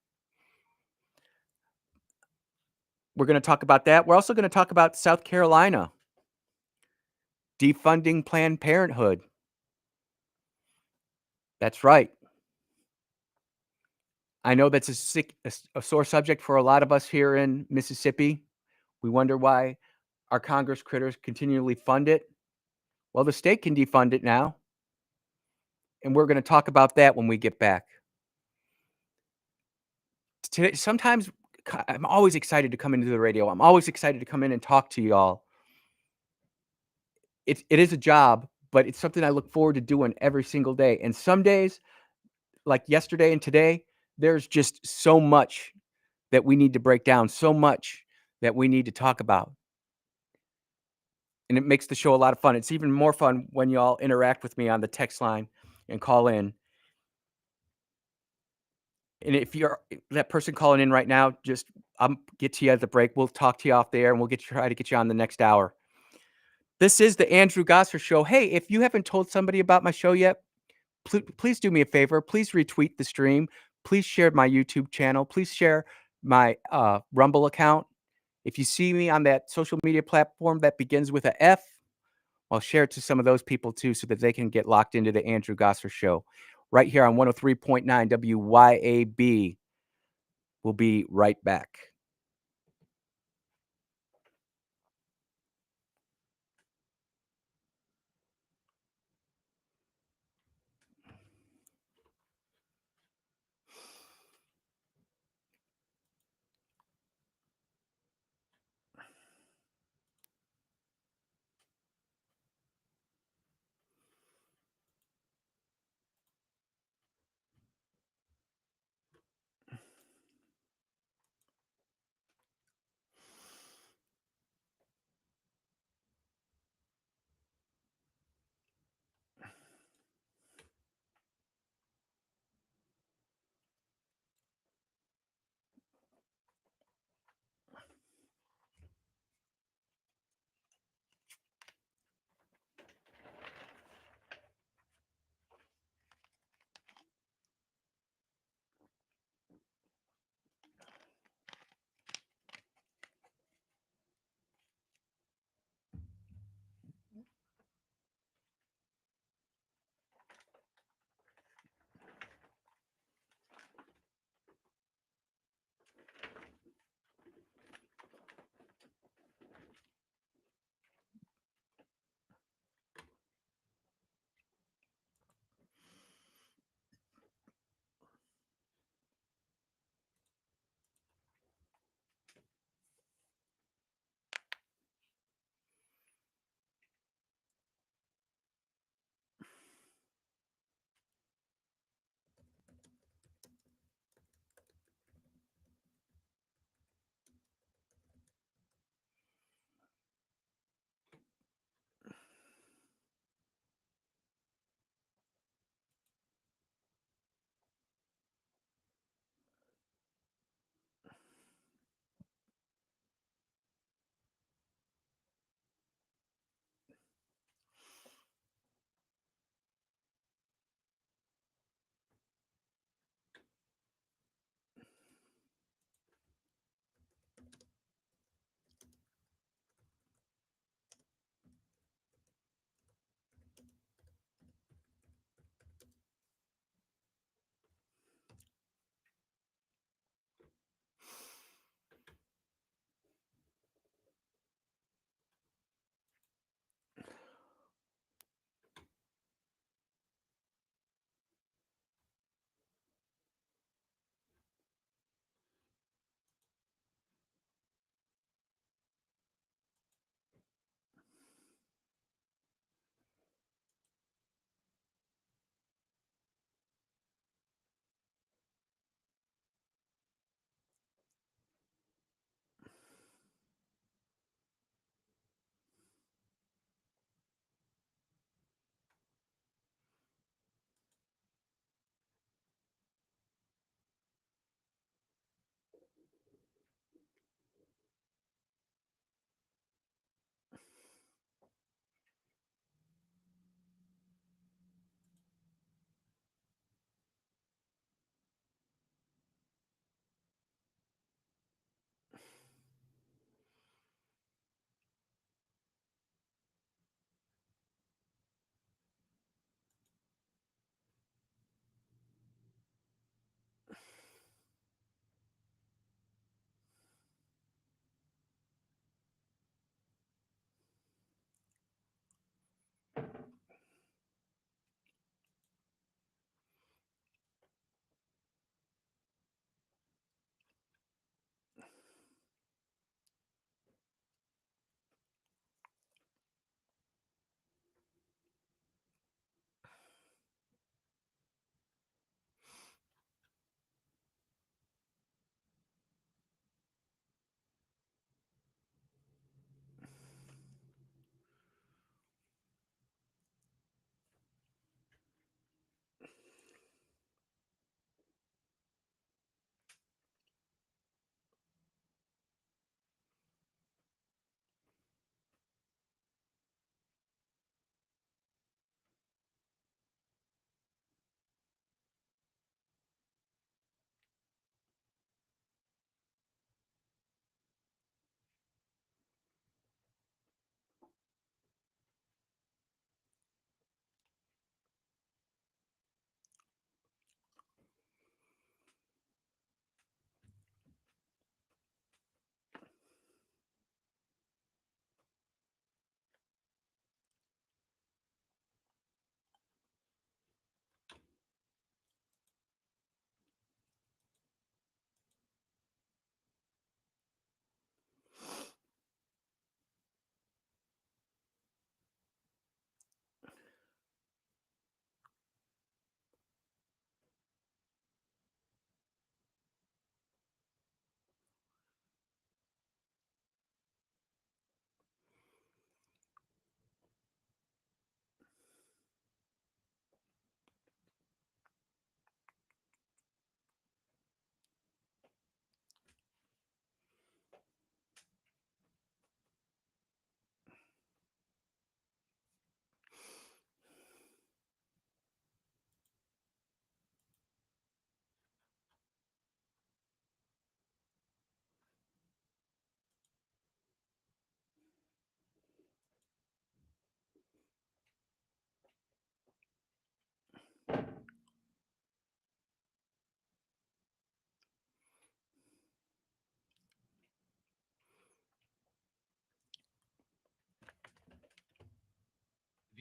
We're going to talk about that. We're also going to talk about South Carolina defunding Planned Parenthood. That's right. I know that's a sore subject for a lot of us here in Mississippi. We wonder why our Congress critters continually fund it. Well, the state can defund it now. And we're going to talk about that when we get back. Today, sometimes I'm always excited to come into the radio. I'm always excited to come in and talk to y'all. It is a job, but it's something I look forward to doing every single day. And some days, like yesterday and today, there's just so much that we need to break down, so much that we need to talk about. And it makes the show a lot of fun. It's even more fun when y'all interact with me on the text line and call in. And if you're that person calling in right now, just I'll get to you at the break. We'll talk to you off the air and we'll try to get you on the next hour. This is the Andrew Gosser Show. Hey, if you haven't told somebody about my show yet, please do me a favor. Please retweet the stream. Please share my YouTube channel. Please share my Rumble account. If you see me on that social media platform that begins with a F, I'll share it to some of those people too so that they can get locked into the Andrew Gosser Show right here on 103.9 WYAB. We'll be right back.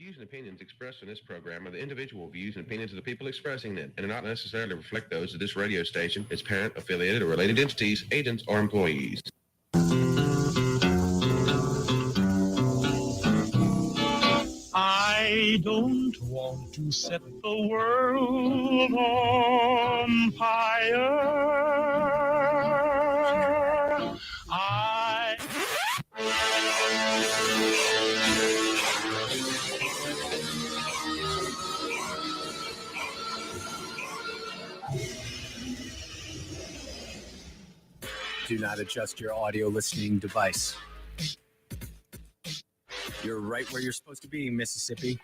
views and opinions expressed in this program are the individual views and opinions of the people expressing them and do not necessarily reflect those of this radio station, its parent, affiliated, or related entities, agents, or employees. I don't want to set the world on fire. Do not adjust your audio listening device. You're right where you're supposed to be, Mississippi.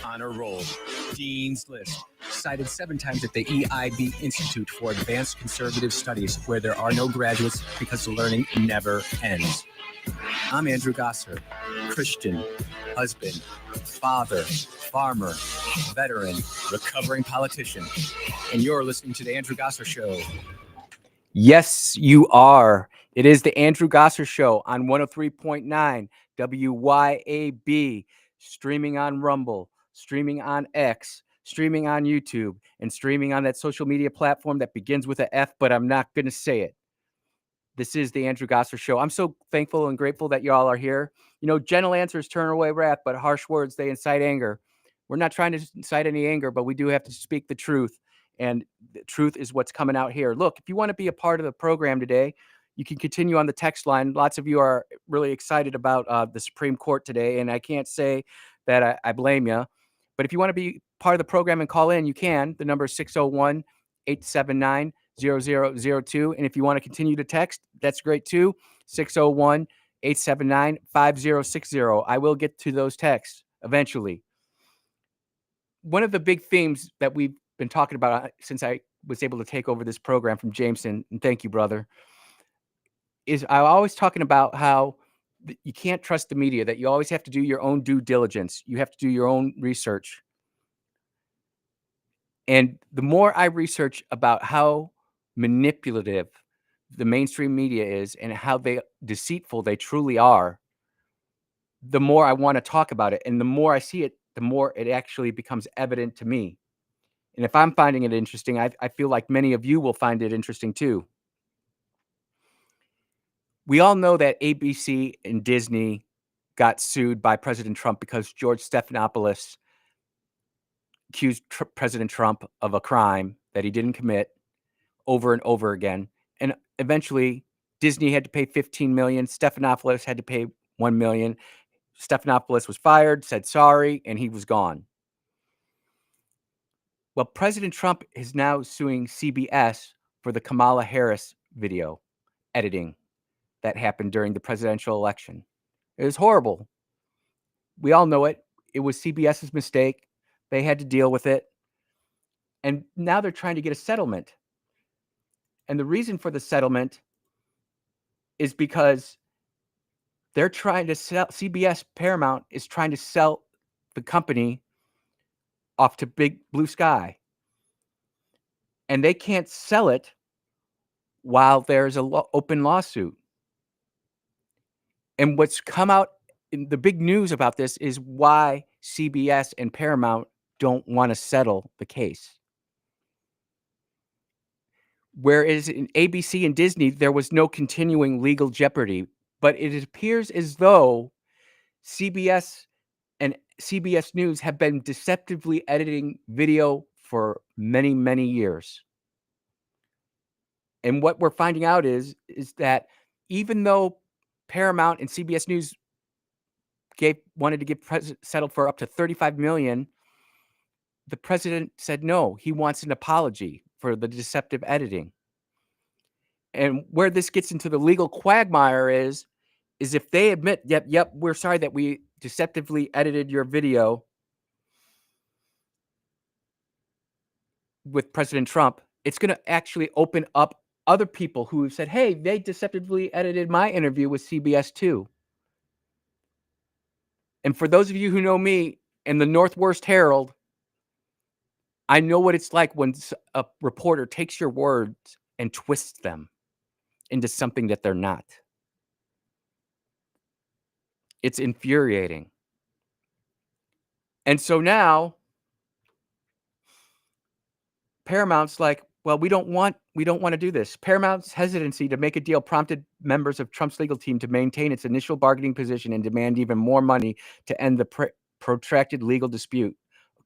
Honor roll. Dean's List. Cited 7 times at the EIB Institute for Advanced Conservative Studies, where there are no graduates because the learning never ends. I'm Andrew Gosser, Christian, husband, father, farmer, veteran, recovering politician, and you're listening to The Andrew Gosser Show. Yes, you are. It is The Andrew Gosser Show on 103.9 WYAB, streaming on Rumble, streaming on X, streaming on YouTube, and streaming on that social media platform that begins with an F, but I'm not going to say it. This is The Andrew Gosser Show. I'm so thankful and grateful that y'all are here. You know, gentle answers turn away wrath, but harsh words, they incite anger. We're not trying to incite any anger, but we do have to speak the truth. And the truth is what's coming out here. Look, if you want to be a part of the program today, you can continue on the text line. Lots of you are really excited about the Supreme Court today, and I can't say that I blame you. But if you want to be part of the program and call in, you can. The number is 601-879-0002. And if you want to continue to text, that's great too. 601-879-5060. I will get to those texts eventually. One of the big themes that we've been talking about since I was able to take over this program from Jameson, and thank you, brother, is I'm always talking about how you can't trust the media, that you always have to do your own due diligence. You have to do your own research. And the more I research about how manipulative the mainstream media is and how deceitful they truly are, the more I want to talk about it. And the more I see it, the more it actually becomes evident to me. And if I'm finding it interesting, I feel like many of you will find it interesting too. We all know that ABC and Disney got sued by President Trump because George Stephanopoulos accused President Trump of a crime that he didn't commit over and over again. And eventually Disney had to pay $15 million. Stephanopoulos had to pay $1 million. Stephanopoulos was fired, said sorry, and he was gone. Well, President Trump is now suing CBS for the Kamala Harris video editing that happened during the presidential election. It was horrible. We all know it. It was CBS's mistake. They had to deal with it. And now they're trying to get a settlement. And the reason for the settlement is because they're trying to sell, CBS Paramount is trying to sell the company off to Big Blue Sky. And they can't sell it while there's an open lawsuit. And what's come out in the big news about this is why CBS and Paramount don't want to settle the case. Whereas in ABC and Disney, there was no continuing legal jeopardy, but it appears as though CBS and CBS News have been deceptively editing video for many, many years. And what we're finding out is that even though Paramount and CBS News wanted to get settled for up to $35 million, the president said no. He wants an apology for the deceptive editing. And where this gets into the legal quagmire is if they admit, yep, we're sorry that we deceptively edited your video with President Trump, it's going to actually open up other people who have said, hey, they deceptively edited my interview with CBS too. And for those of you who know me and the Northwest Herald, I know what it's like when a reporter takes your words and twists them into something that they're not. It's infuriating. And so now Paramount's like, well, we don't want to do this. Paramount's hesitancy to make a deal prompted members of Trump's legal team to maintain its initial bargaining position and demand even more money to end the protracted legal dispute,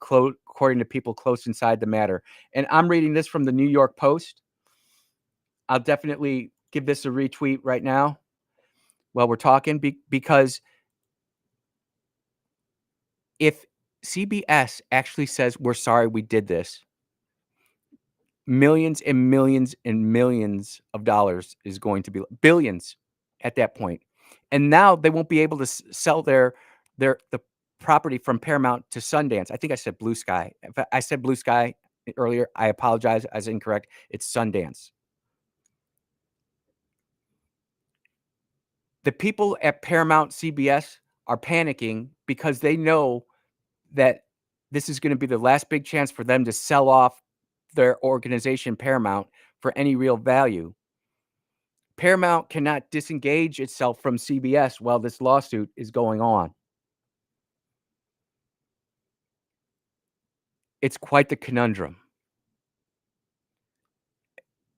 according to people close inside the matter. And I'm reading this from the New York Post. I'll definitely give this a retweet right now while we're talking, because if CBS actually says, we're sorry we did this, millions and millions and millions of dollars is going to be billions at that point. And now they won't be able to sell the property from Paramount to Sundance. I think I said Blue Sky. If I said Blue Sky earlier, I apologize. I was incorrect. It's Sundance. The people at Paramount CBS are panicking because they know that this is going to be the last big chance for them to sell off their organization, Paramount, for any real value. Paramount cannot disengage itself from CBS while this lawsuit is going on. It's quite the conundrum.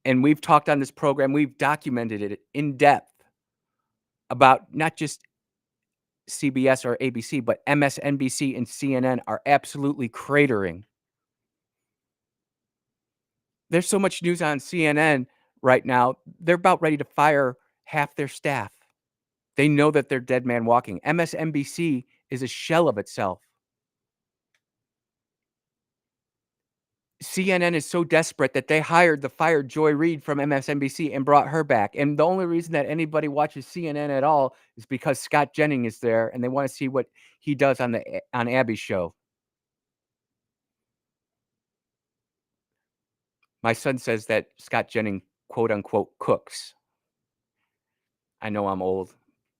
And we've talked on this program, we've documented it in depth about not just CBS or ABC, but MSNBC and CNN are absolutely cratering. There's so much news on CNN right now, they're about ready to fire half their staff. They know that they're dead man walking. MSNBC is a shell of itself. CNN is so desperate that they hired the fired Joy Reid from MSNBC and brought her back. And the only reason that anybody watches CNN at all is because Scott Jennings is there and they want to see what he does on Abby's show. My son says that Scott Jennings, quote unquote, cooks. I know I'm old,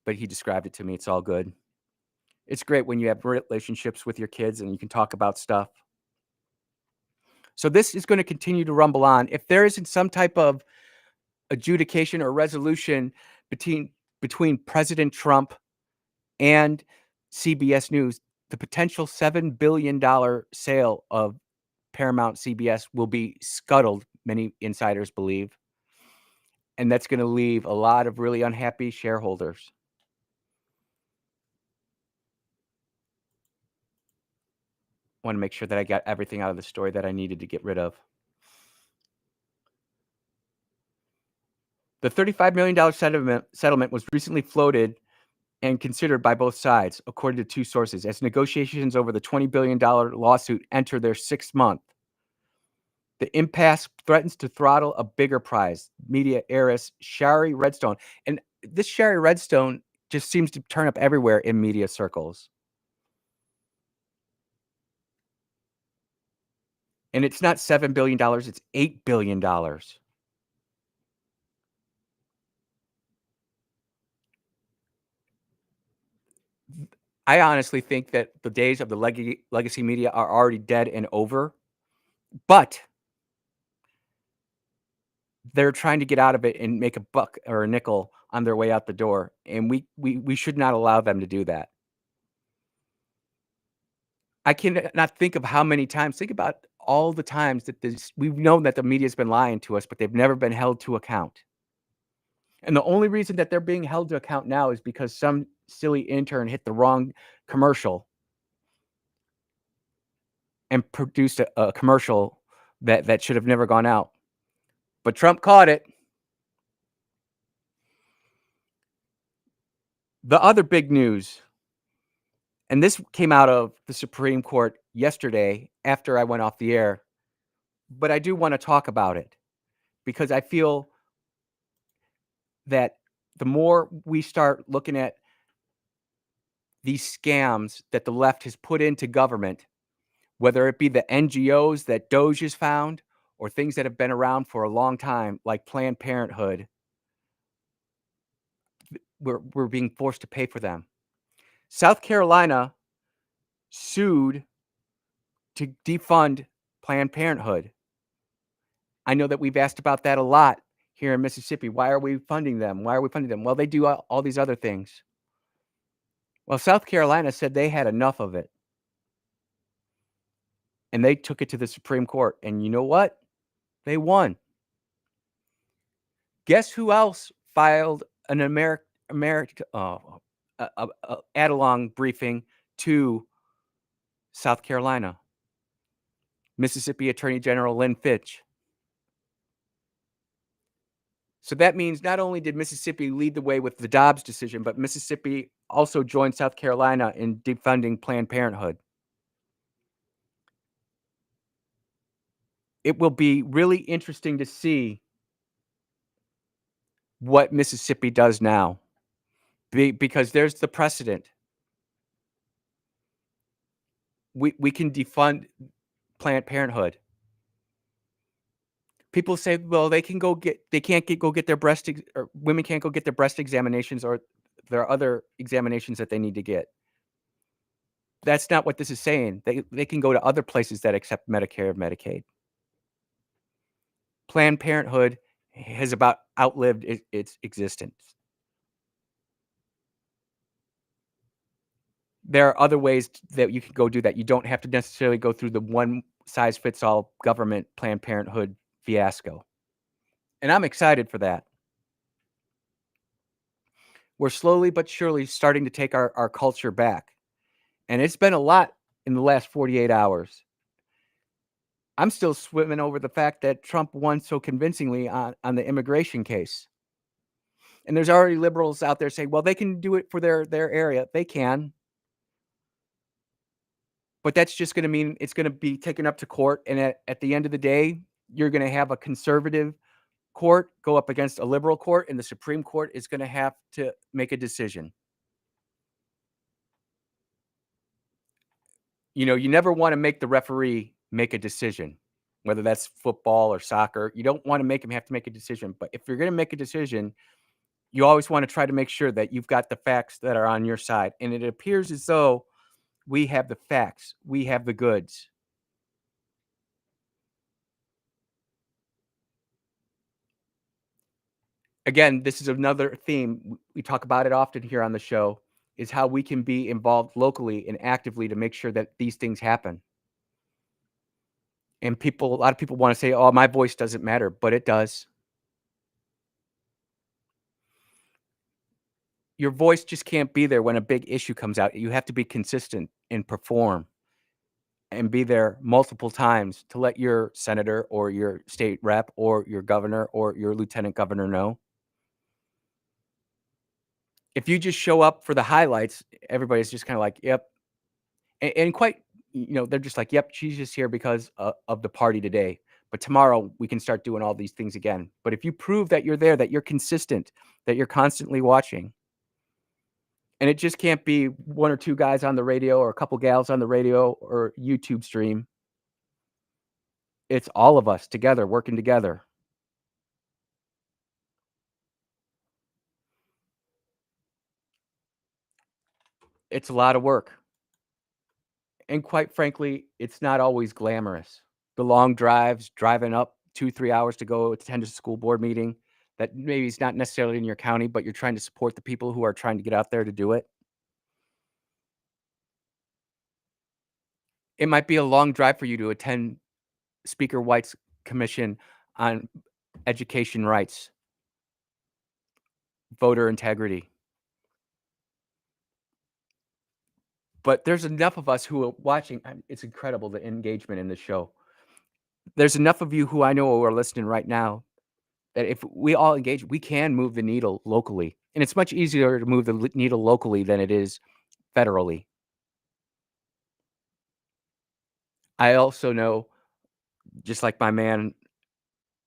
but he described it to me. It's all good. It's great when you have relationships with your kids and you can talk about stuff. So this is going to continue to rumble on. If there isn't some type of adjudication or resolution between President Trump and CBS News, the potential $7 billion sale of Paramount CBS will be scuttled, many insiders believe. And that's going to leave a lot of really unhappy shareholders. I want to make sure that I got everything out of the story that I needed to get rid of. The $35 million settlement was recently floated and considered by both sides, according to two sources, as negotiations over the $20 billion lawsuit enter their 6th month. The impasse threatens to throttle a bigger prize, media heiress Shari Redstone. And this Shari Redstone just seems to turn up everywhere in media circles. And it's not $7 billion, it's $8 billion. I honestly think that the days of the legacy media are already dead and over, but they're trying to get out of it and make a buck or a nickel on their way out the door. And we should not allow them to do that. I cannot think of how many times, think about all the times that we've known that the media's been lying to us, but they've never been held to account. And the only reason that they're being held to account now is because some silly intern hit the wrong commercial and produced a commercial that should have never gone out. But Trump caught it. The other big news, and this came out of the Supreme Court yesterday after I went off the air, but I do want to talk about it because I feel that the more we start looking at these scams that the left has put into government, whether it be the NGOs that Doge has found or things that have been around for a long time, like Planned Parenthood, we're being forced to pay for them. South Carolina sued to defund Planned Parenthood. I know that we've asked about that a lot here in Mississippi. Why are we funding them? Why are we funding them? Well, they do all these other things. Well, South Carolina said they had enough of it. And they took it to the Supreme Court. And you know what? They won. Guess who else filed an add-along briefing to South Carolina? Mississippi Attorney General Lynn Fitch. So that means not only did Mississippi lead the way with the Dobbs decision, but Mississippi also joined South Carolina in defunding Planned Parenthood. It will be really interesting to see what Mississippi does now, because there's the precedent. We can defund Planned Parenthood. People say, well, they can't go get their or women can't go get their breast examinations, or there are other examinations that they need to get. That's not what this is saying. They can go to other places that accept Medicare and Medicaid. Planned Parenthood has about outlived its existence. There are other ways that you can go do that. You don't have to necessarily go through the one-size-fits-all government Planned Parenthood fiasco. And I'm excited for that. We're slowly but surely starting to take our culture back. And it's been a lot in the last 48 hours. I'm still swimming over the fact that Trump won so convincingly on the immigration case. And there's already liberals out there saying, well, they can do it for their area. They can. But that's just going to mean it's going to be taken up to court. And at the end of the day, you're going to have a conservative court go up against a liberal court, and the Supreme Court is going to have to make a decision. You know, you never want to make the referee make a decision, whether that's football or soccer. You don't want to make him have to make a decision. But if you're going to make a decision, you always want to try to make sure that you've got the facts that are on your side. And it appears as though we have the facts. We have the goods. Again, this is another theme. We talk about it often here on the show, is how we can be involved locally and actively to make sure that these things happen. And a lot of people want to say, oh, my voice doesn't matter, but it does. Your voice just can't be there when a big issue comes out. You have to be consistent and perform and be there multiple times to let your senator or your state rep or your governor or your lieutenant governor know. If you just show up for the highlights, everybody's just kind of like, yep. And quite, they're just like, yep, she's just here because of the party today. But tomorrow we can start doing all these things again. But if you prove that you're there, that you're consistent, that you're constantly watching, and it just can't be one or two guys on the radio or a couple gals on the radio or YouTube stream. It's all of us together, working together. It's a lot of work. And quite frankly, it's not always glamorous. The long drives, driving up 2-3 hours to go attend a school board meeting that maybe is not necessarily in your county, but you're trying to support the people who are trying to get out there to do it. It might be a long drive for you to attend Speaker White's commission on education rights, voter integrity. But there's enough of us who are watching. It's incredible, the engagement in the show. There's enough of you who I know who are listening right now that if we all engage, we can move the needle locally. And it's much easier to move the needle locally than it is federally. I also know, just like my man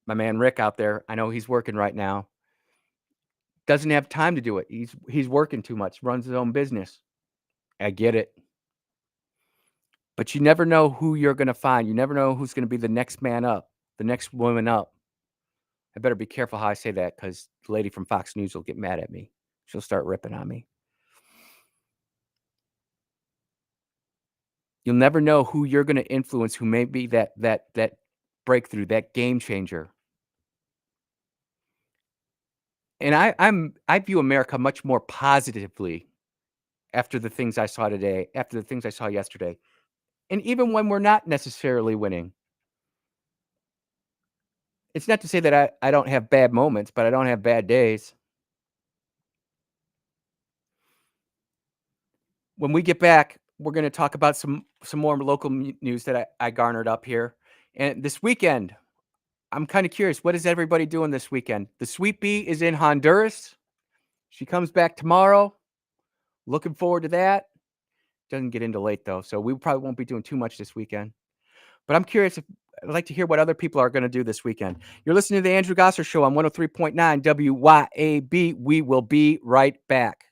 Rick out there, I know he's working right now. Doesn't have time to do it. He's working too much, runs his own business. I get it. But you never know who you're going to find. You never know who's going to be the next man up, the next woman up. I better be careful how I say that, because the lady from Fox News will get mad at me. She'll start ripping on me. You'll never know who you're going to influence, who may be that breakthrough, that game changer. And I view America much more positively after the things I saw today, after the things I saw yesterday. And even when we're not necessarily winning, it's not to say that I don't have bad moments, but I don't have bad days. When we get back, we're going to talk about some more local news that I garnered up here. And this weekend, I'm kind of curious, what is everybody doing this weekend? The Sweet Bee is in Honduras. She comes back tomorrow. Looking forward to that. Doesn't get into late, though, so we probably won't be doing too much this weekend. But I'm curious, I'd like to hear what other people are going to do this weekend. You're listening to The Andrew Gosser Show on 103.9 WYAB. We will be right back.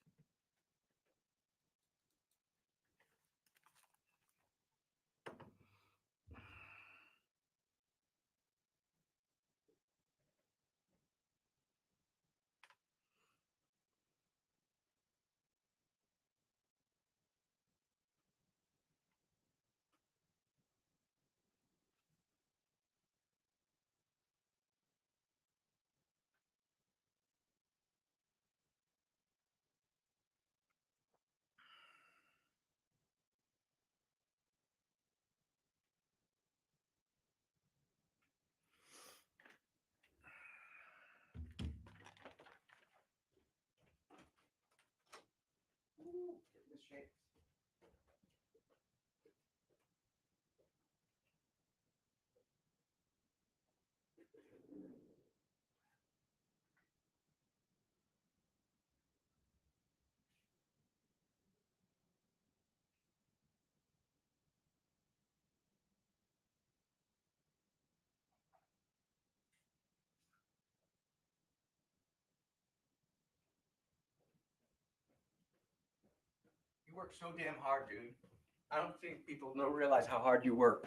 You work so damn hard, dude. I don't think people realize how hard you work.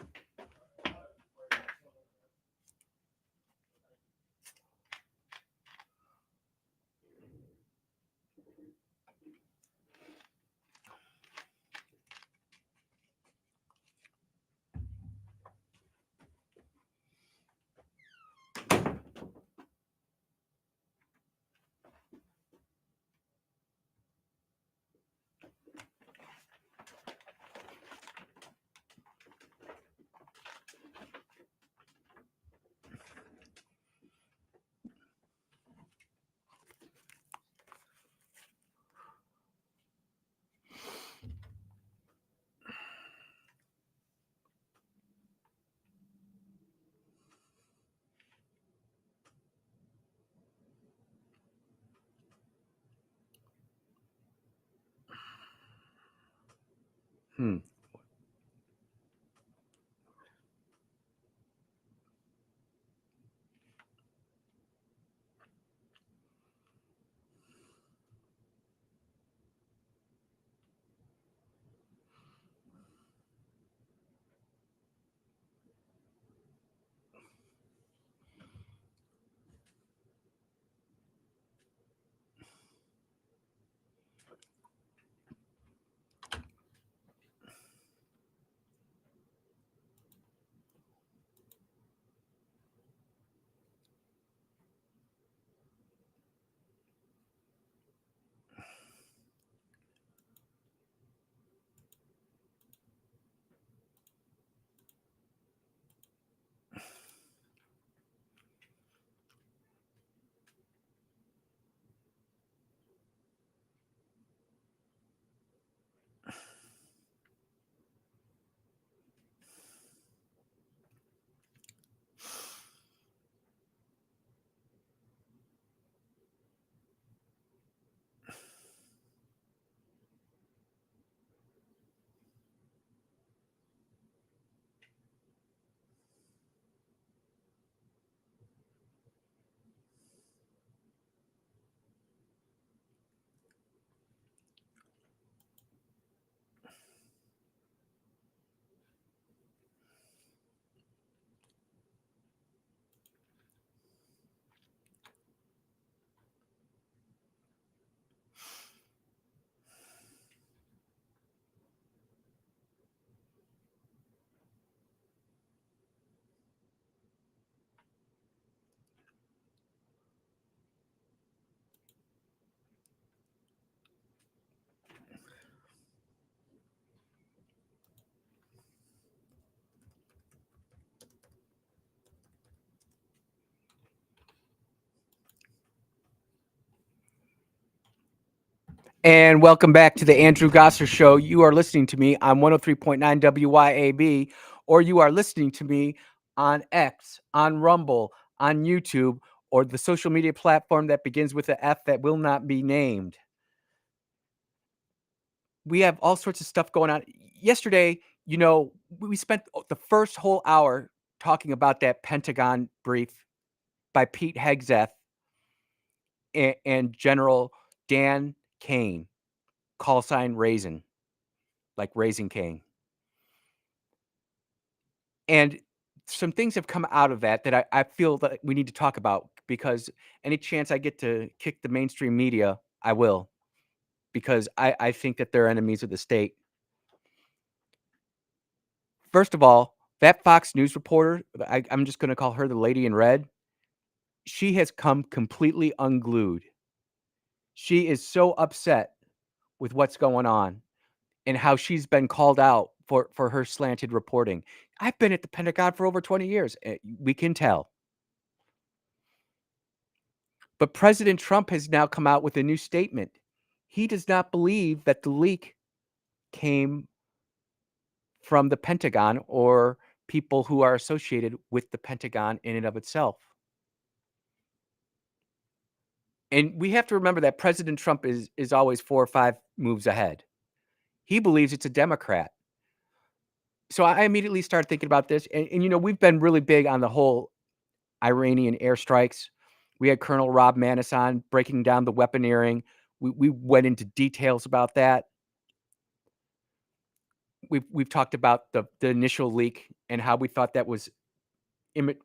Hmm. And welcome back to the Andrew Gosser Show. You are listening to me on 103.9 WYAB, or you are listening to me on X, on Rumble, on YouTube, or the social media platform that begins with an F that will not be named. We have all sorts of stuff going on. Yesterday, you know, we spent the first whole hour talking about that Pentagon brief by Pete Hegseth and General Dan Kane, call sign Raisin, like Raising Cane. And some things have come out of that I feel that we need to talk about, because any chance I get to kick the mainstream media, I will, because I think that they're enemies of the state. First of all, that Fox News reporter, I'm just going to call her the lady in red. She has come completely unglued. She is so upset with what's going on and how she's been called out for her slanted reporting. I've been at the Pentagon for over 20 years. We can tell. But President Trump has now come out with a new statement. He does not believe that the leak came from the Pentagon or people who are associated with the Pentagon in and of itself. And we have to remember that President Trump is always 4 or 5 moves ahead. He believes it's a Democrat. So I immediately started thinking about this. And you know, we've been really big on the whole Iranian airstrikes. We had Colonel Rob Maness on breaking down the weaponeering. We went into details about that. We've talked about the initial leak and how we thought that was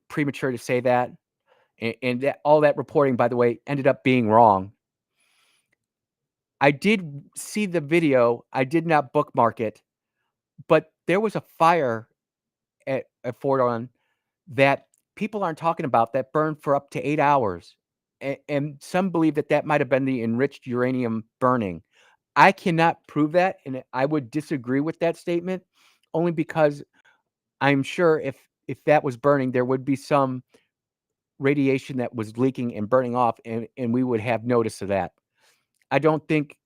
premature to say that. And that, all that reporting, by the way, ended up being wrong. I did see the video. I did not bookmark it, but there was a fire at Fort On that people aren't talking about that burned for up to 8 hours. And some believe that that might have been the enriched uranium burning. I cannot prove that, and I would disagree with that statement, only because I'm sure if that was burning, there would be some radiation that was leaking and burning off, and we would have notice of that. I don't think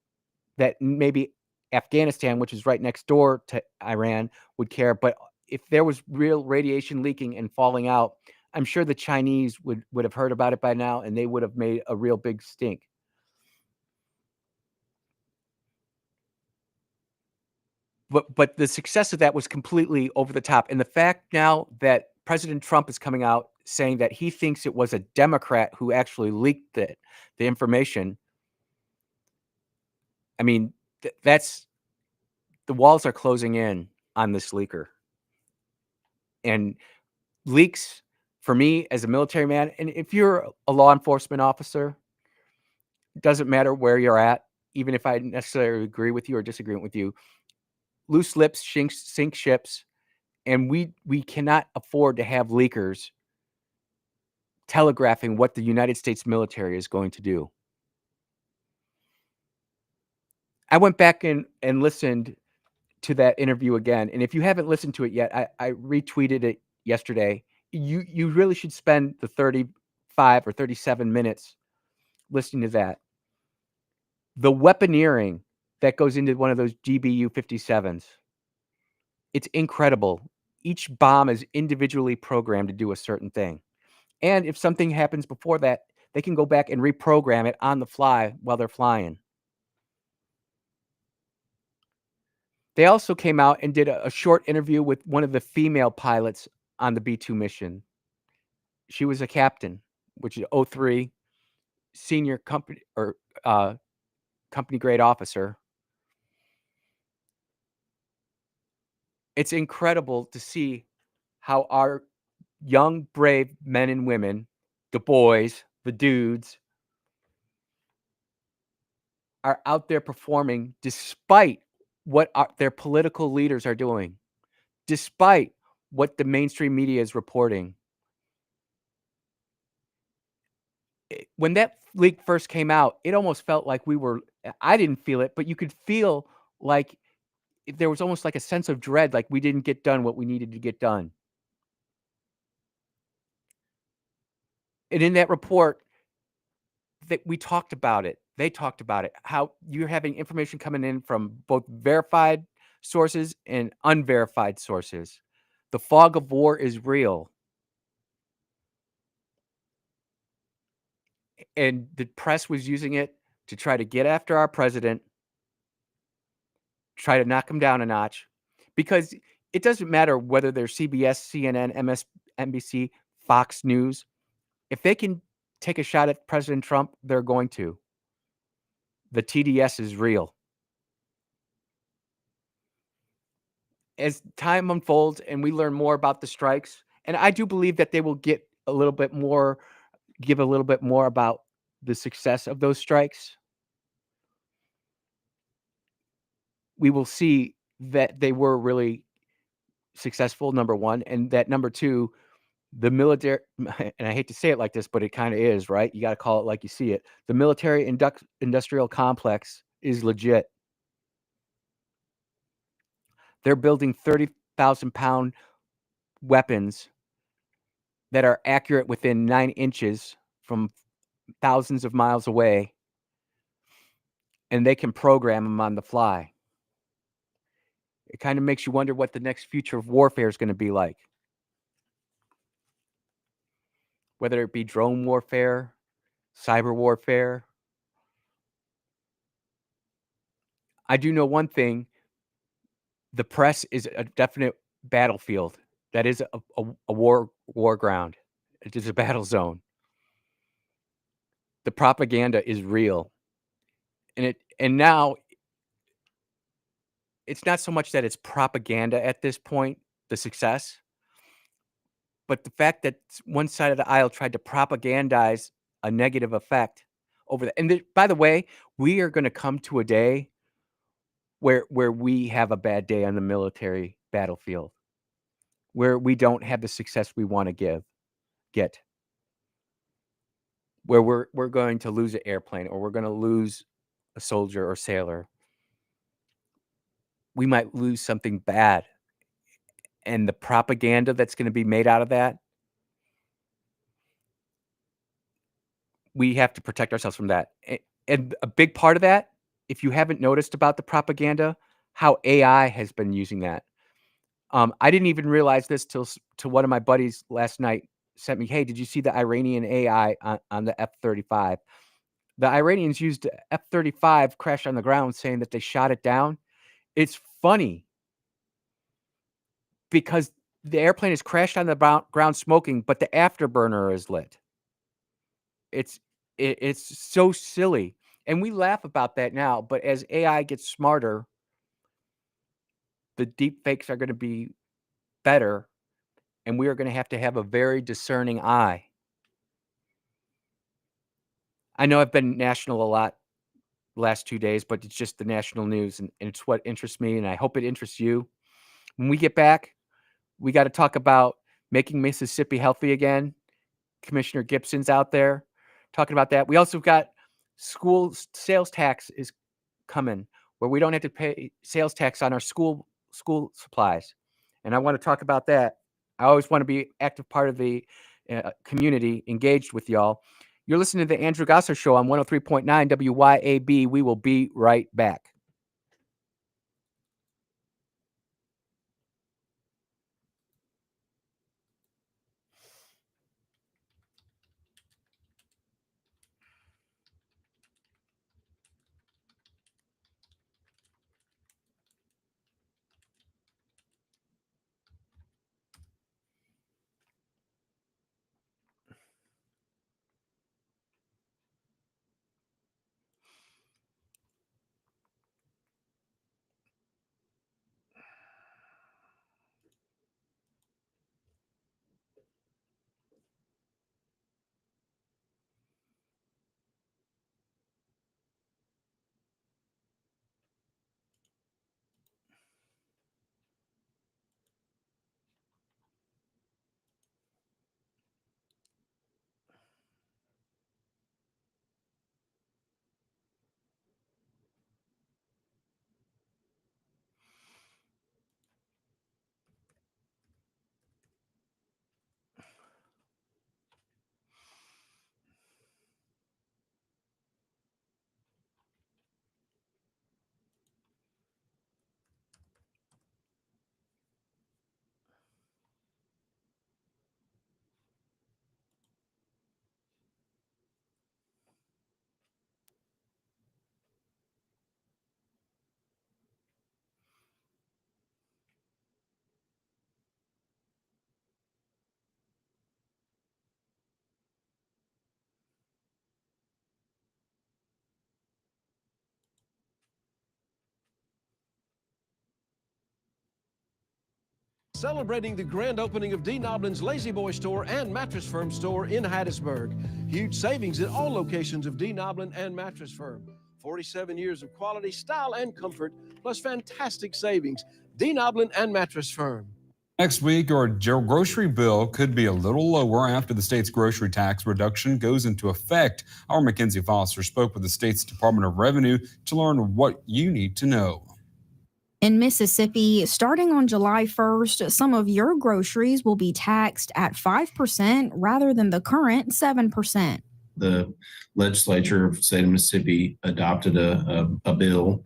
that maybe Afghanistan, which is right next door to Iran, would care, but if there was real radiation leaking and falling out, I'm sure the Chinese would have heard about it by now, and they would have made a real big stink. But the success of that was completely over the top. And the fact now that President Trump is coming out saying that he thinks it was a Democrat who actually leaked the information, I mean, that's the walls are closing in on this leaker. And leaks, for me as a military man, and if you're a law enforcement officer, it doesn't matter where you're at, even if I necessarily agree with you or disagree with you, loose lips sink ships, and we cannot afford to have leakers telegraphing what the United States military is going to do. I went back and listened to that interview again, and if you haven't listened to it yet, I retweeted it yesterday. You really should spend the 35 or 37 minutes listening to that. The weaponeering that goes into one of those GBU-57s, it's incredible. Each bomb is individually programmed to do a certain thing. And if something happens before that, they can go back and reprogram it on the fly while they're flying. They also came out and did a short interview with one of the female pilots on the B-2 mission. She was a captain, which is 03, senior company or company grade officer. It's incredible to see how our young, brave men and women, the boys, the dudes, are out there performing despite what their political leaders are doing, despite what the mainstream media is reporting. When that leak first came out, it almost felt like I didn't feel it, but you could feel like there was almost like a sense of dread, like we didn't get done what we needed to get done. And in that report, we talked about it. They talked about it. How you're having information coming in from both verified sources and unverified sources. The fog of war is real. And the press was using it to try to get after our president, try to knock him down a notch, because it doesn't matter whether they're CBS, CNN, MSNBC, Fox News. If they can take a shot at President Trump, they're going to. The TDS is real. As time unfolds and we learn more about the strikes, and I do believe that they will give a little bit more about the success of those strikes. We will see that they were really successful, number one, and that number two, the military, and I hate to say it like this, but it kind of is, right? You got to call it like you see it. The military industrial complex is legit. They're building 30,000-pound weapons that are accurate within 9 inches from thousands of miles away, and they can program them on the fly. It kind of makes you wonder what the next future of warfare is going to be like. Whether it be drone warfare, cyber warfare. I do know one thing. The press is a definite battlefield. That is a war ground. It is a battle zone. The propaganda is real. And now it's not so much that it's propaganda at this point, the success, but the fact that one side of the aisle tried to propagandize a negative effect over that. And by the way, we are going to come to a day where we have a bad day on the military battlefield, where we don't have the success we want to get, where we're going to lose an airplane or we're going to lose a soldier or sailor. We might lose something bad. And the propaganda that's going to be made out of that, we have to protect ourselves from that. And a big part of that, if you haven't noticed about the propaganda, how AI has been using that. I didn't even realize this till one of my buddies last night sent me, hey, did you see the Iranian AI on the F-35? The Iranians used F-35 crash on the ground saying that they shot it down. It's funny because the airplane is crashed on the ground smoking, but the afterburner is lit. It's so silly. And we laugh about that now, but as AI gets smarter, the deep fakes are going to be better, and we are going to have a very discerning eye. I know I've been national a lot the last 2 days, but it's just the national news, and it's what interests me, and I hope it interests you. When we get back, we got to talk about making Mississippi healthy again. Commissioner Gibson's out there talking about that. We also got school sales tax is coming, where we don't have to pay sales tax on our school supplies. And I want to talk about that. I always want to be active part of the community, engaged with y'all. You're listening to the Andrew Gosser Show on 103.9 WYAB. We will be right back. celebrating the grand opening of D. Noblin's Lazy Boy store and Mattress Firm store in Hattiesburg. Huge savings at all locations of D. Noblin and Mattress Firm. 47 years of quality, style, and comfort, plus fantastic savings. D. Noblin and Mattress Firm. Next week, your grocery bill could be a little lower after the state's grocery tax reduction goes into effect. Our Mackenzie Foster spoke with the state's Department of Revenue to learn what you need to know. In Mississippi, starting on July 1st, some of your groceries will be taxed at 5% rather than the current 7%. The legislature of the state of Mississippi adopted a bill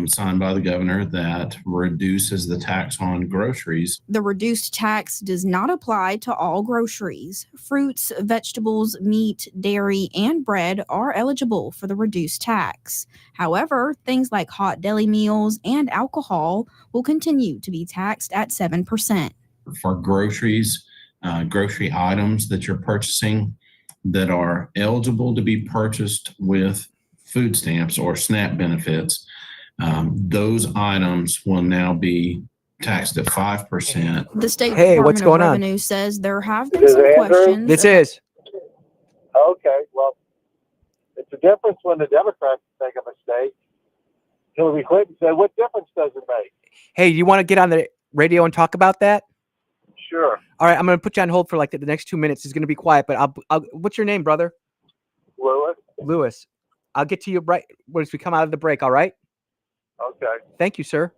signed by the governor that reduces the tax on groceries. The reduced tax does not apply to all groceries. Fruits, vegetables, meat, dairy, and bread are eligible for the reduced tax. However, things like hot deli meals and alcohol will continue to be taxed at 7%. For groceries, grocery items that you're purchasing that are eligible to be purchased with food stamps or SNAP benefits, those items will now be taxed at 5%. The State Hey, Department what's going of on? Revenue says there have been some questions. This is. Okay, well, it's a difference when the Democrats make a mistake. Hillary Clinton said, "What difference does it make?" Hey, you want to get on the radio and talk about that? Sure. All right, I'm going to put you on hold for like the next 2 minutes. It's going to be quiet, but I'll what's your name, brother? Lewis. Lewis. I'll get to you right once we come out of the break, all right? Okay. Thank you, sir.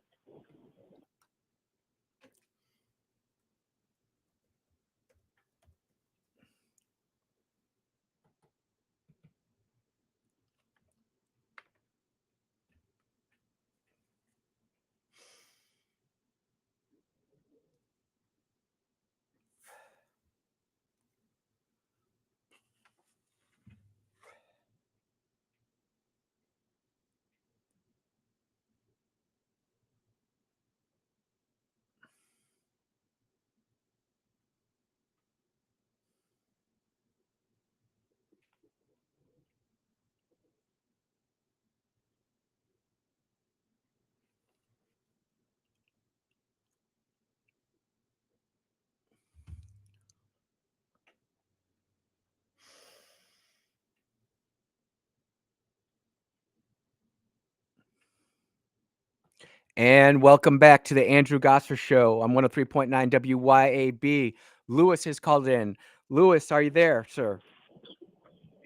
And welcome back to the Andrew Gosser Show on 103.9 WYAB. Lewis has called in. Lewis, are you there, sir?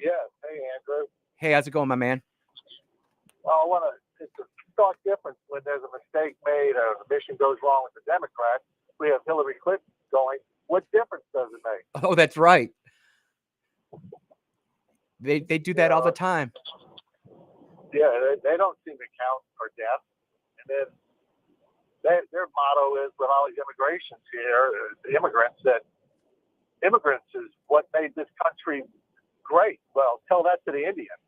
Yes. Hey, Andrew. Hey, how's it going, my man? Well, it's a stark difference when there's a mistake made or the mission goes wrong with the Democrats. We have Hillary Clinton going, "What difference does it make?" Oh, that's right. They do that all the time. Yeah, they don't seem to count for death. And then their motto is with all these immigrations here, the immigrants, that immigrants is what made this country great. Well, tell that to the Indians.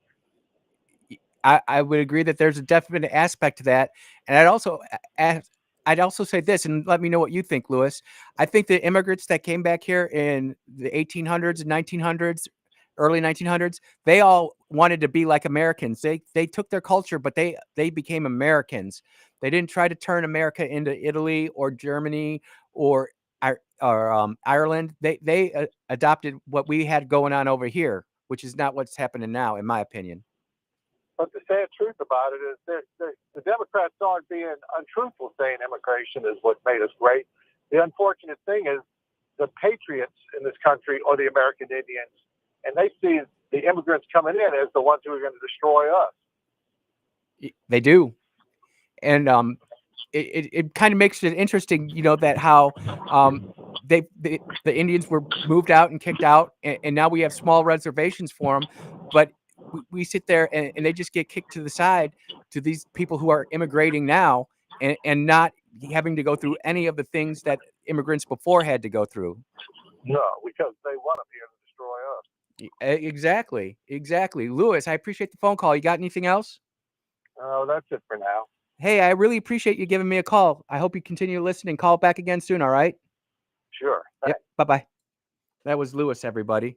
I would agree that there's a definite aspect to that. And I'd also say this, and let me know what you think, Lewis. I think the immigrants that came back here in the 1800s and 1900s, early 1900s, they all wanted to be like Americans. They took their culture, but they became Americans. They didn't try to turn America into Italy or Germany or Ireland. They adopted what we had going on over here, which is not what's happening now, in my opinion. But the sad truth about it is the Democrats aren't being untruthful, saying immigration is what made us great. The unfortunate thing is the patriots in this country are the American Indians, and they see the immigrants coming in as the ones who are going to destroy us. They do. And it kind of makes it interesting, that how the Indians were moved out and kicked out, and now we have small reservations for them, but we sit there and they just get kicked to the side to these people who are immigrating now and not having to go through any of the things that immigrants before had to go through. No, because they want them here to destroy us. Exactly. Lewis, I appreciate the phone call. You got anything else? Oh, that's it for now. Hey, I really appreciate you giving me a call. I hope you continue listening. Call back again soon, all right? Sure. Yep. Bye-bye. That was Lewis, everybody.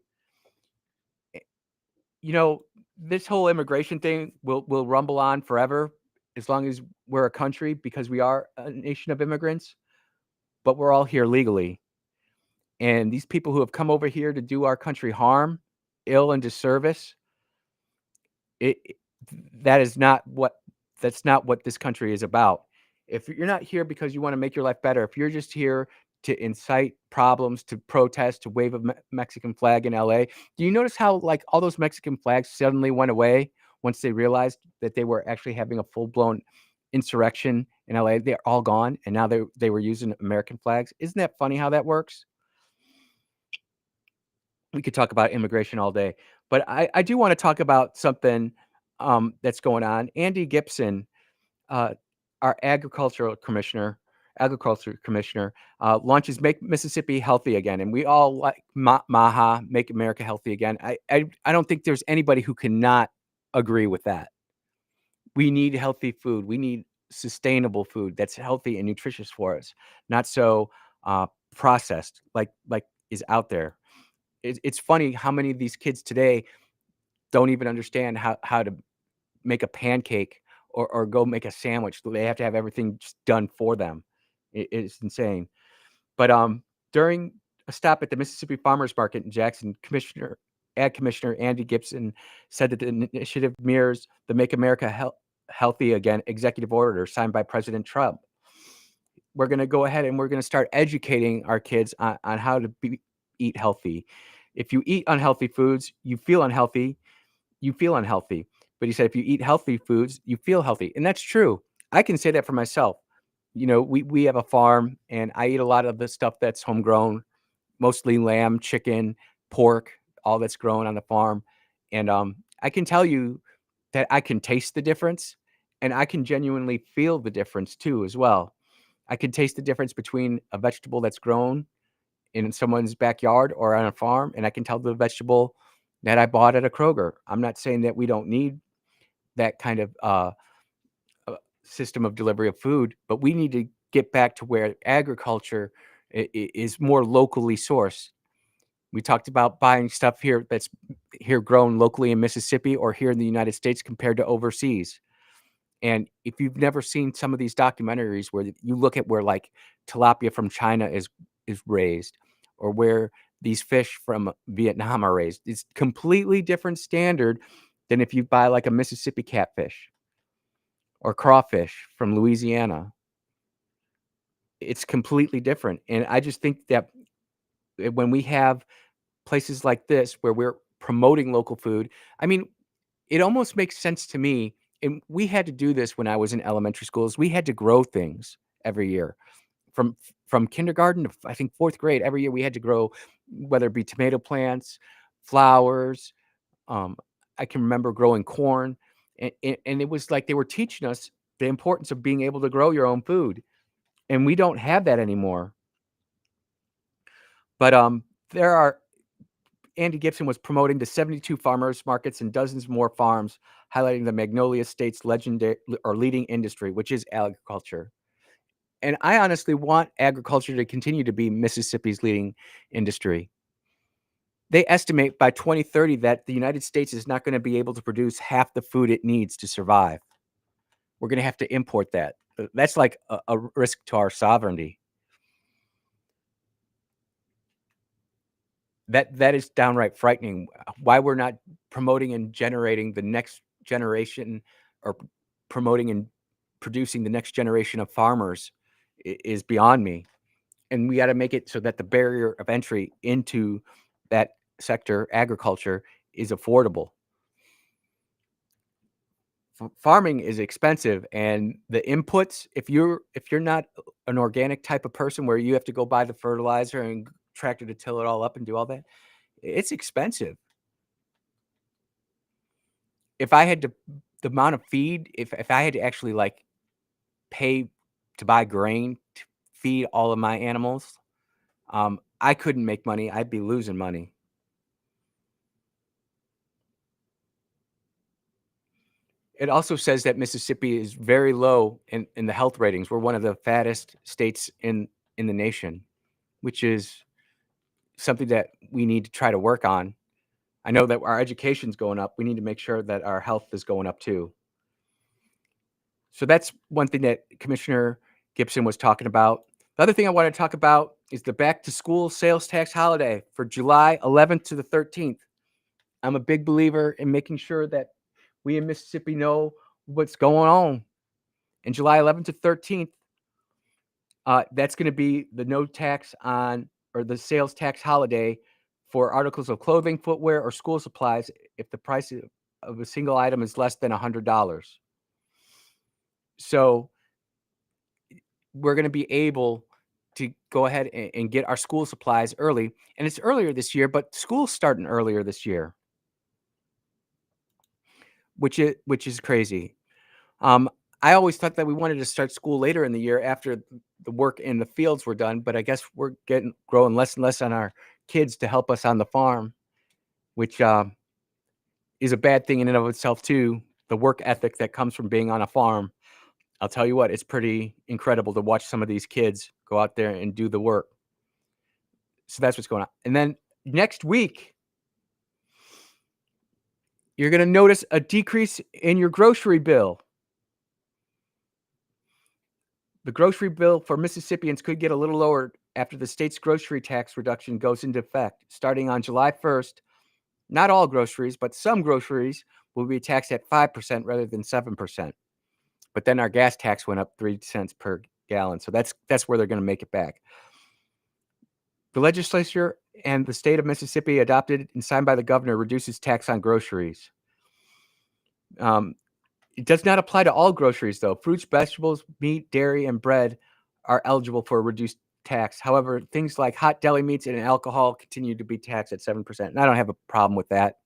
This whole immigration thing will rumble on forever as long as we're a country, because we are a nation of immigrants. but we're all here legally. And these people who have come over here to do our country harm, ill and disservice, that's not what this country is about. If you're not here because you want to make your life better, if you're just here to incite problems, to protest, to wave a Mexican flag in LA, do you notice how like all those Mexican flags suddenly went away once they realized that they were actually having a full-blown insurrection in LA? They're all gone, and now they were using American flags. Isn't that funny how that works? We could talk about immigration all day, but I do want to talk about something that's going on. Andy Gibson, our agriculture commissioner, launches Make Mississippi Healthy Again, and we all like MAHA, Make America Healthy Again. I don't think there's anybody who cannot agree with that. We need healthy food. We need sustainable food that's healthy and nutritious for us, not so processed like is out there. It's funny how many of these kids today don't even understand how to make a pancake or go make a sandwich. They have to have everything just done for them. It's insane. But during a stop at the Mississippi Farmers Market in Jackson, Ag Commissioner Andy Gibson said that the initiative mirrors the Make America Healthy Again executive order signed by President Trump. We're going to go ahead and we're going to start educating our kids on how to eat healthy. If you eat unhealthy foods, you feel unhealthy. But he said, if you eat healthy foods, you feel healthy. And that's true. I can say that for myself. You know, we have a farm and I eat a lot of the stuff that's homegrown, mostly lamb, chicken, pork, all that's grown on the farm. And I can tell you that I can taste the difference and I can genuinely feel the difference too, as well. I can taste the difference between a vegetable that's grown in someone's backyard or on a farm, and I can tell the vegetable that I bought at a Kroger. I'm not saying that we don't need that kind of system of delivery of food, but we need to get back to where agriculture is more locally sourced. We talked about buying stuff here that's here grown locally in Mississippi or here in the United States compared to overseas. And if you've never seen some of these documentaries where you look at where like tilapia from China is raised, or where these fish from Vietnam are raised, it's completely different standard than if you buy like a Mississippi catfish or crawfish from Louisiana. It's completely different. And I just think that when we have places like this where we're promoting local food, I mean, it almost makes sense to me. And we had to do this when I was in elementary schools. We had to grow things every year. From kindergarten to I think 4th grade, every year we had to grow, whether it be tomato plants, flowers. I can remember growing corn, and it was like they were teaching us the importance of being able to grow your own food, and we don't have that anymore. But Andy Gibson was promoting the 72 farmers markets and dozens more farms, highlighting the Magnolia State's legendary or leading industry, which is agriculture. And I honestly want agriculture to continue to be Mississippi's leading industry. They estimate by 2030 that the United States is not going to be able to produce half the food it needs to survive. We're going to have to import that. That's like a risk to our sovereignty. That is downright frightening. Why we're not promoting and generating the next generation, or promoting and producing the next generation of farmers is beyond me. And we got to make it so that the barrier of entry into that sector, agriculture, is affordable. Farming is expensive, and the inputs, if you're not an organic type of person where you have to go buy the fertilizer and tractor to till it all up and do all that, it's expensive. If I had to, the amount of feed, if I had to actually like pay to buy grain to feed all of my animals, I couldn't make money. I'd be losing money. It also says that Mississippi is very low in the health ratings. We're one of the fattest states in the nation, which is something that we need to try to work on. I know that our education's going up. We need to make sure that our health is going up too. So that's one thing that Commissioner Gibson was talking about. The other thing I want to talk about is the back to school sales tax holiday for July 11th to the 13th. I'm a big believer in making sure that we in Mississippi know what's going on. In July 11th to 13th, that's going to be the no tax on, or the sales tax holiday for articles of clothing, footwear, or school supplies if the price of a single item is less than $100. So we're going to be able to go ahead and get our school supplies early. And it's earlier this year, but school's starting earlier this year, which is crazy. I always thought that we wanted to start school later in the year after the work in the fields were done, but I guess we're growing less and less on our kids to help us on the farm, which is a bad thing in and of itself too. The work ethic that comes from being on a farm, I'll tell you what, it's pretty incredible to watch some of these kids go out there and do the work. So that's what's going on. And then next week, you're going to notice a decrease in your grocery bill. The grocery bill for Mississippians could get a little lower after the state's grocery tax reduction goes into effect. Starting on July 1st, not all groceries, but some groceries will be taxed at 5% rather than 7%. But then our gas tax went up 3 cents per gallon. So that's where they're going to make it back. The legislature and the state of Mississippi adopted and signed by the governor reduces tax on groceries. It does not apply to all groceries, though. Fruits, vegetables, meat, dairy, and bread are eligible for a reduced tax. However, things like hot deli meats and alcohol continue to be taxed at 7%. And I don't have a problem with that.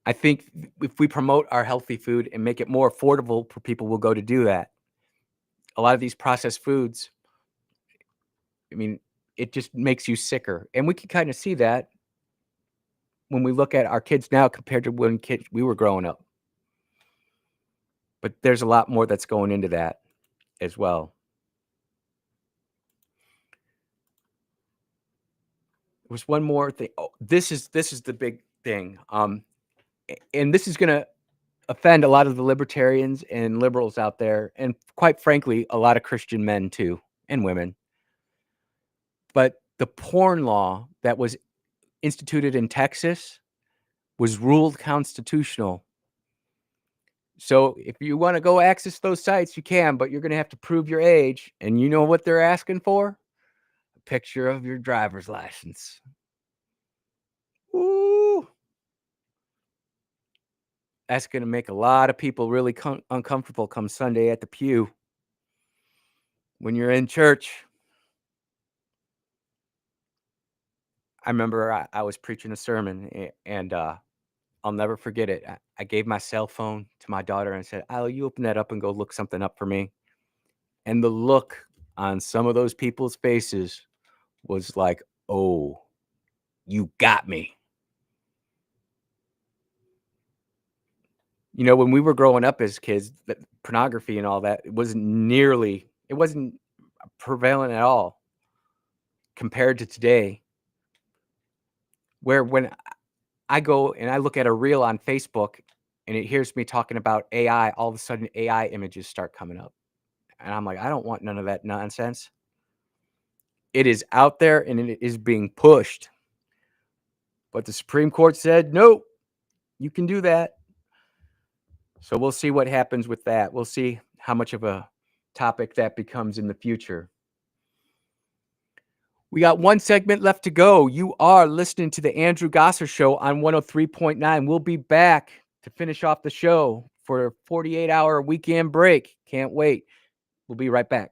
I think if we promote our healthy food and make it more affordable for people, we'll go to do that. A lot of these processed foods, I mean, it just makes you sicker. And we can kind of see that when we look at our kids now compared to when we were growing up. But there's a lot more that's going into that as well. There was one more thing. Oh, this is the big thing. And this is going to offend a lot of the libertarians and liberals out there, and quite frankly, a lot of Christian men too, and women. But the porn law that was instituted in Texas was ruled constitutional. So if you want to go access those sites, you can, but you're going to have to prove your age. And you know what they're asking for? A picture of your driver's license. Ooh. That's going to make a lot of people really uncomfortable come Sunday at the pew. When you're in church. I remember I was preaching a sermon, and I'll never forget it. I gave my cell phone to my daughter and said, "Al, you open that up and go look something up for me." And the look on some of those people's faces was like, "Oh, you got me." You know, when we were growing up as kids, pornography and all that, it wasn't prevalent at all compared to today. Where when I go and I look at a reel on Facebook and it hears me talking about AI, all of a sudden AI images start coming up. And I'm like, I don't want none of that nonsense. It is out there and it is being pushed. But the Supreme Court said, no, you can do that. So we'll see what happens with that. We'll see how much of a topic that becomes in the future. We got one segment left to go. You are listening to the Andrew Gosser Show on 103.9. We'll be back to finish off the show for a 48-hour weekend break. Can't wait. We'll be right back.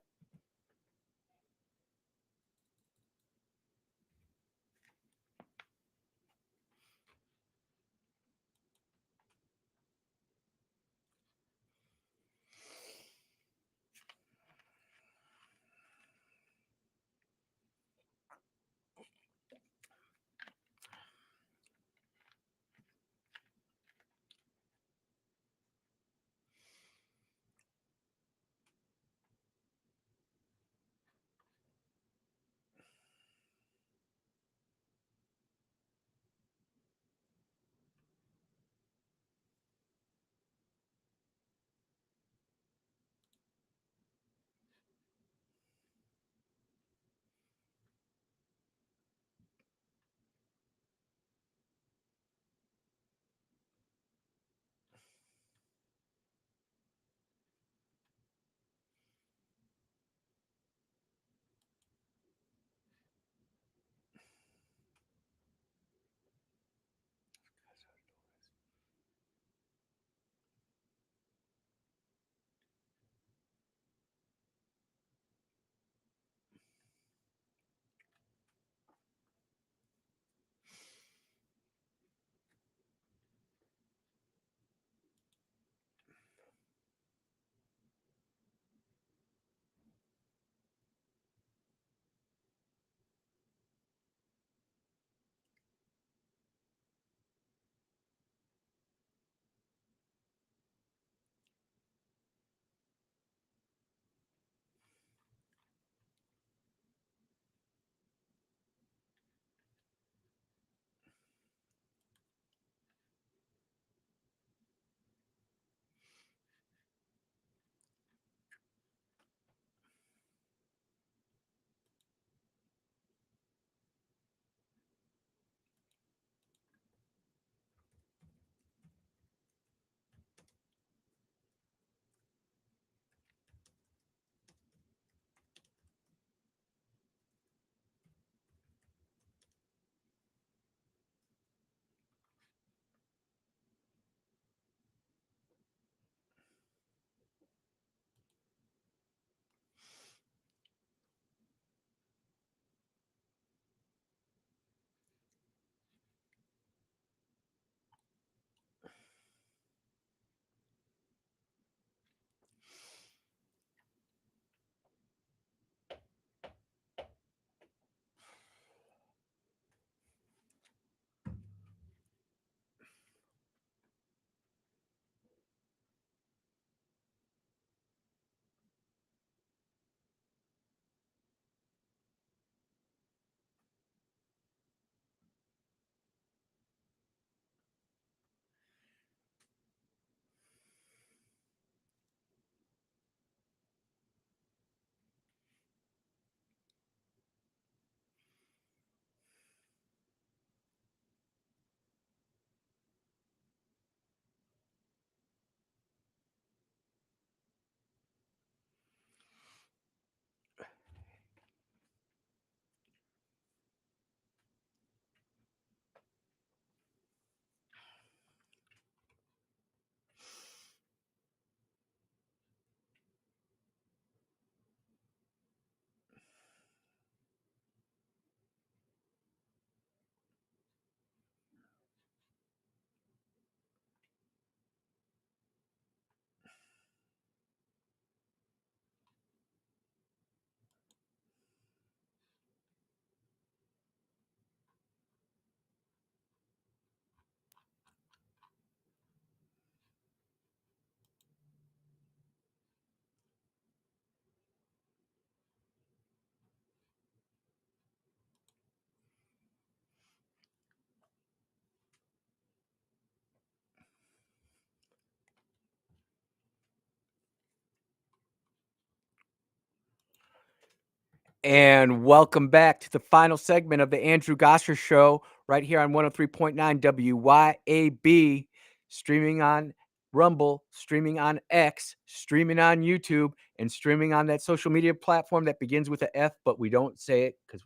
And welcome back to the final segment of the Andrew Gosser Show right here on 103.9 WYAB, streaming on Rumble, streaming on X, streaming on YouTube, and streaming on that social media platform that begins with an F, but we don't say it because,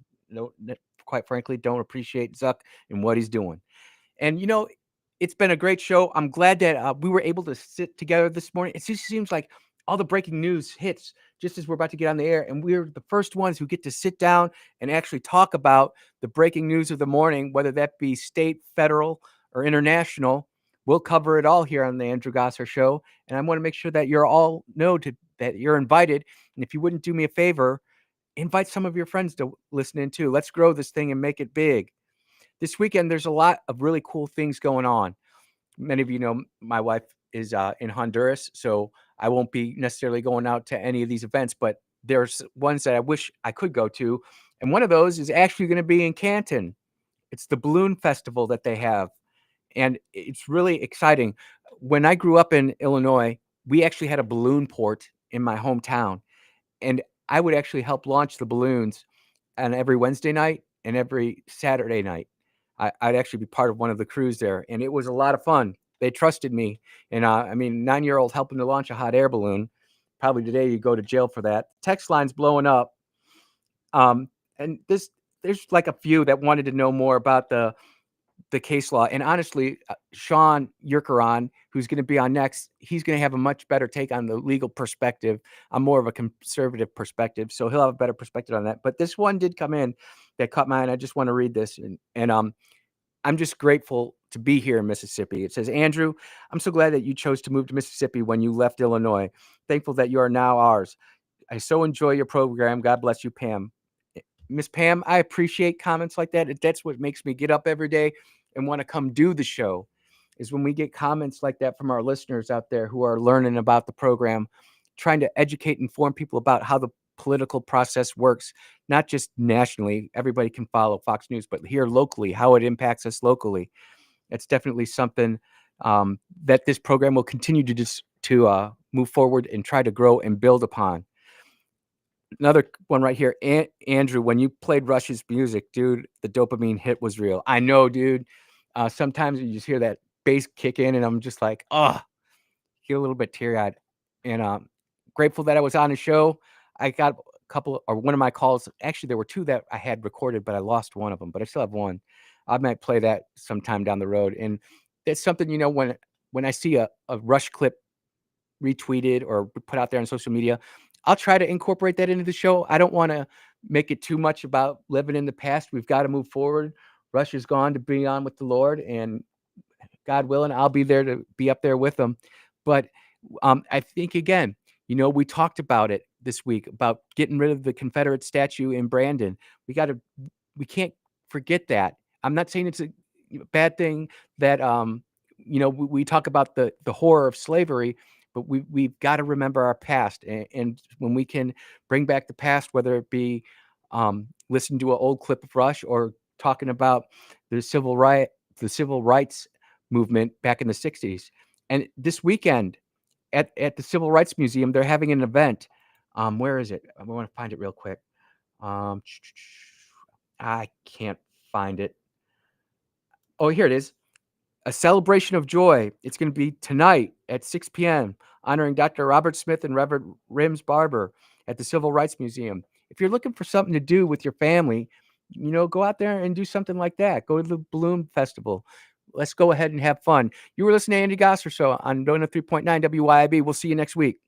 quite frankly, don't appreciate Zuck and what he's doing. And, it's been a great show. I'm glad that we were able to sit together this morning. It just seems like all the breaking news hits just as we're about to get on the air. And we're the first ones who get to sit down and actually talk about the breaking news of the morning, whether that be state, federal, or international. We'll cover it all here on the Andrew Gosser Show. And I want to make sure that you're all that you're invited. And if you wouldn't do me a favor, invite some of your friends to listen in too. Let's grow this thing and make it big. This weekend, there's a lot of really cool things going on. Many of you know my wife is in Honduras, so I won't be necessarily going out to any of these events, but there's ones that I wish I could go to. And one of those is actually going to be in Canton. It's the balloon festival that they have. And it's really exciting. When I grew up in Illinois, we actually had a balloon port in my hometown. And I would actually help launch the balloons on every Wednesday night and every Saturday night. I'd actually be part of one of the crews there. And it was a lot of fun. They trusted me. And 9-year-old helping to launch a hot air balloon. Probably today you go to jail for that. Text line's blowing up. And there's like a few that wanted to know more about the case law. And honestly, Sean Yurkaron, who's going to be on next, he's going to have a much better take on the legal perspective. I'm more of a conservative perspective, so he'll have a better perspective on that. But this one did come in that caught my eye, and I just want to read this. And I'm just grateful to be here in Mississippi. It says, Andrew, I'm so glad that you chose to move to Mississippi when you left Illinois. Thankful that you are now ours. I so enjoy your program. God bless you, Pam. Miss Pam, I appreciate comments like that. That's what makes me get up every day and want to come do the show, is when we get comments like that from our listeners out there who are learning about the program, trying to educate and inform people about how the political process works, not just nationally. Everybody can follow Fox News, but here locally, how it impacts us locally. That's definitely something that this program will continue to move forward and try to grow and build upon. Another one right here. Andrew, when you played Rush's music, dude, the dopamine hit was real. I know, dude. Sometimes you just hear that bass kick in and I'm just like, get a little bit teary-eyed. And grateful that I was on the show. I got one of my calls. Actually, there were two that I had recorded, but I lost one of them, but I still have one. I might play that sometime down the road. And it's something, when I see a Rush clip retweeted or put out there on social media, I'll try to incorporate that into the show. I don't want to make it too much about living in the past. We've got to move forward. Rush is gone to be on with the Lord, and God willing, I'll be there to be up there with them. But I think, again, we talked about it this week about getting rid of the Confederate statue in Brandon. We can't forget that. I'm not saying it's a bad thing that, we talk about the horror of slavery, but we've got to remember our past. And when we can bring back the past, whether it be listening to an old clip of Rush or talking about the civil rights movement back in the 60s. And this weekend at the Civil Rights Museum, they're having an event. Where is it? I want to find it real quick. I can't find it. Oh, here it is. A celebration of joy. It's going to be tonight at 6 p.m., honoring Dr. Robert Smith and Reverend Rims Barber at the Civil Rights Museum. If you're looking for something to do with your family, go out there and do something like that. Go to the Balloon Festival. Let's go ahead and have fun. You were listening to Andy Gosser Show on 103.9 WYAB. We'll see you next week.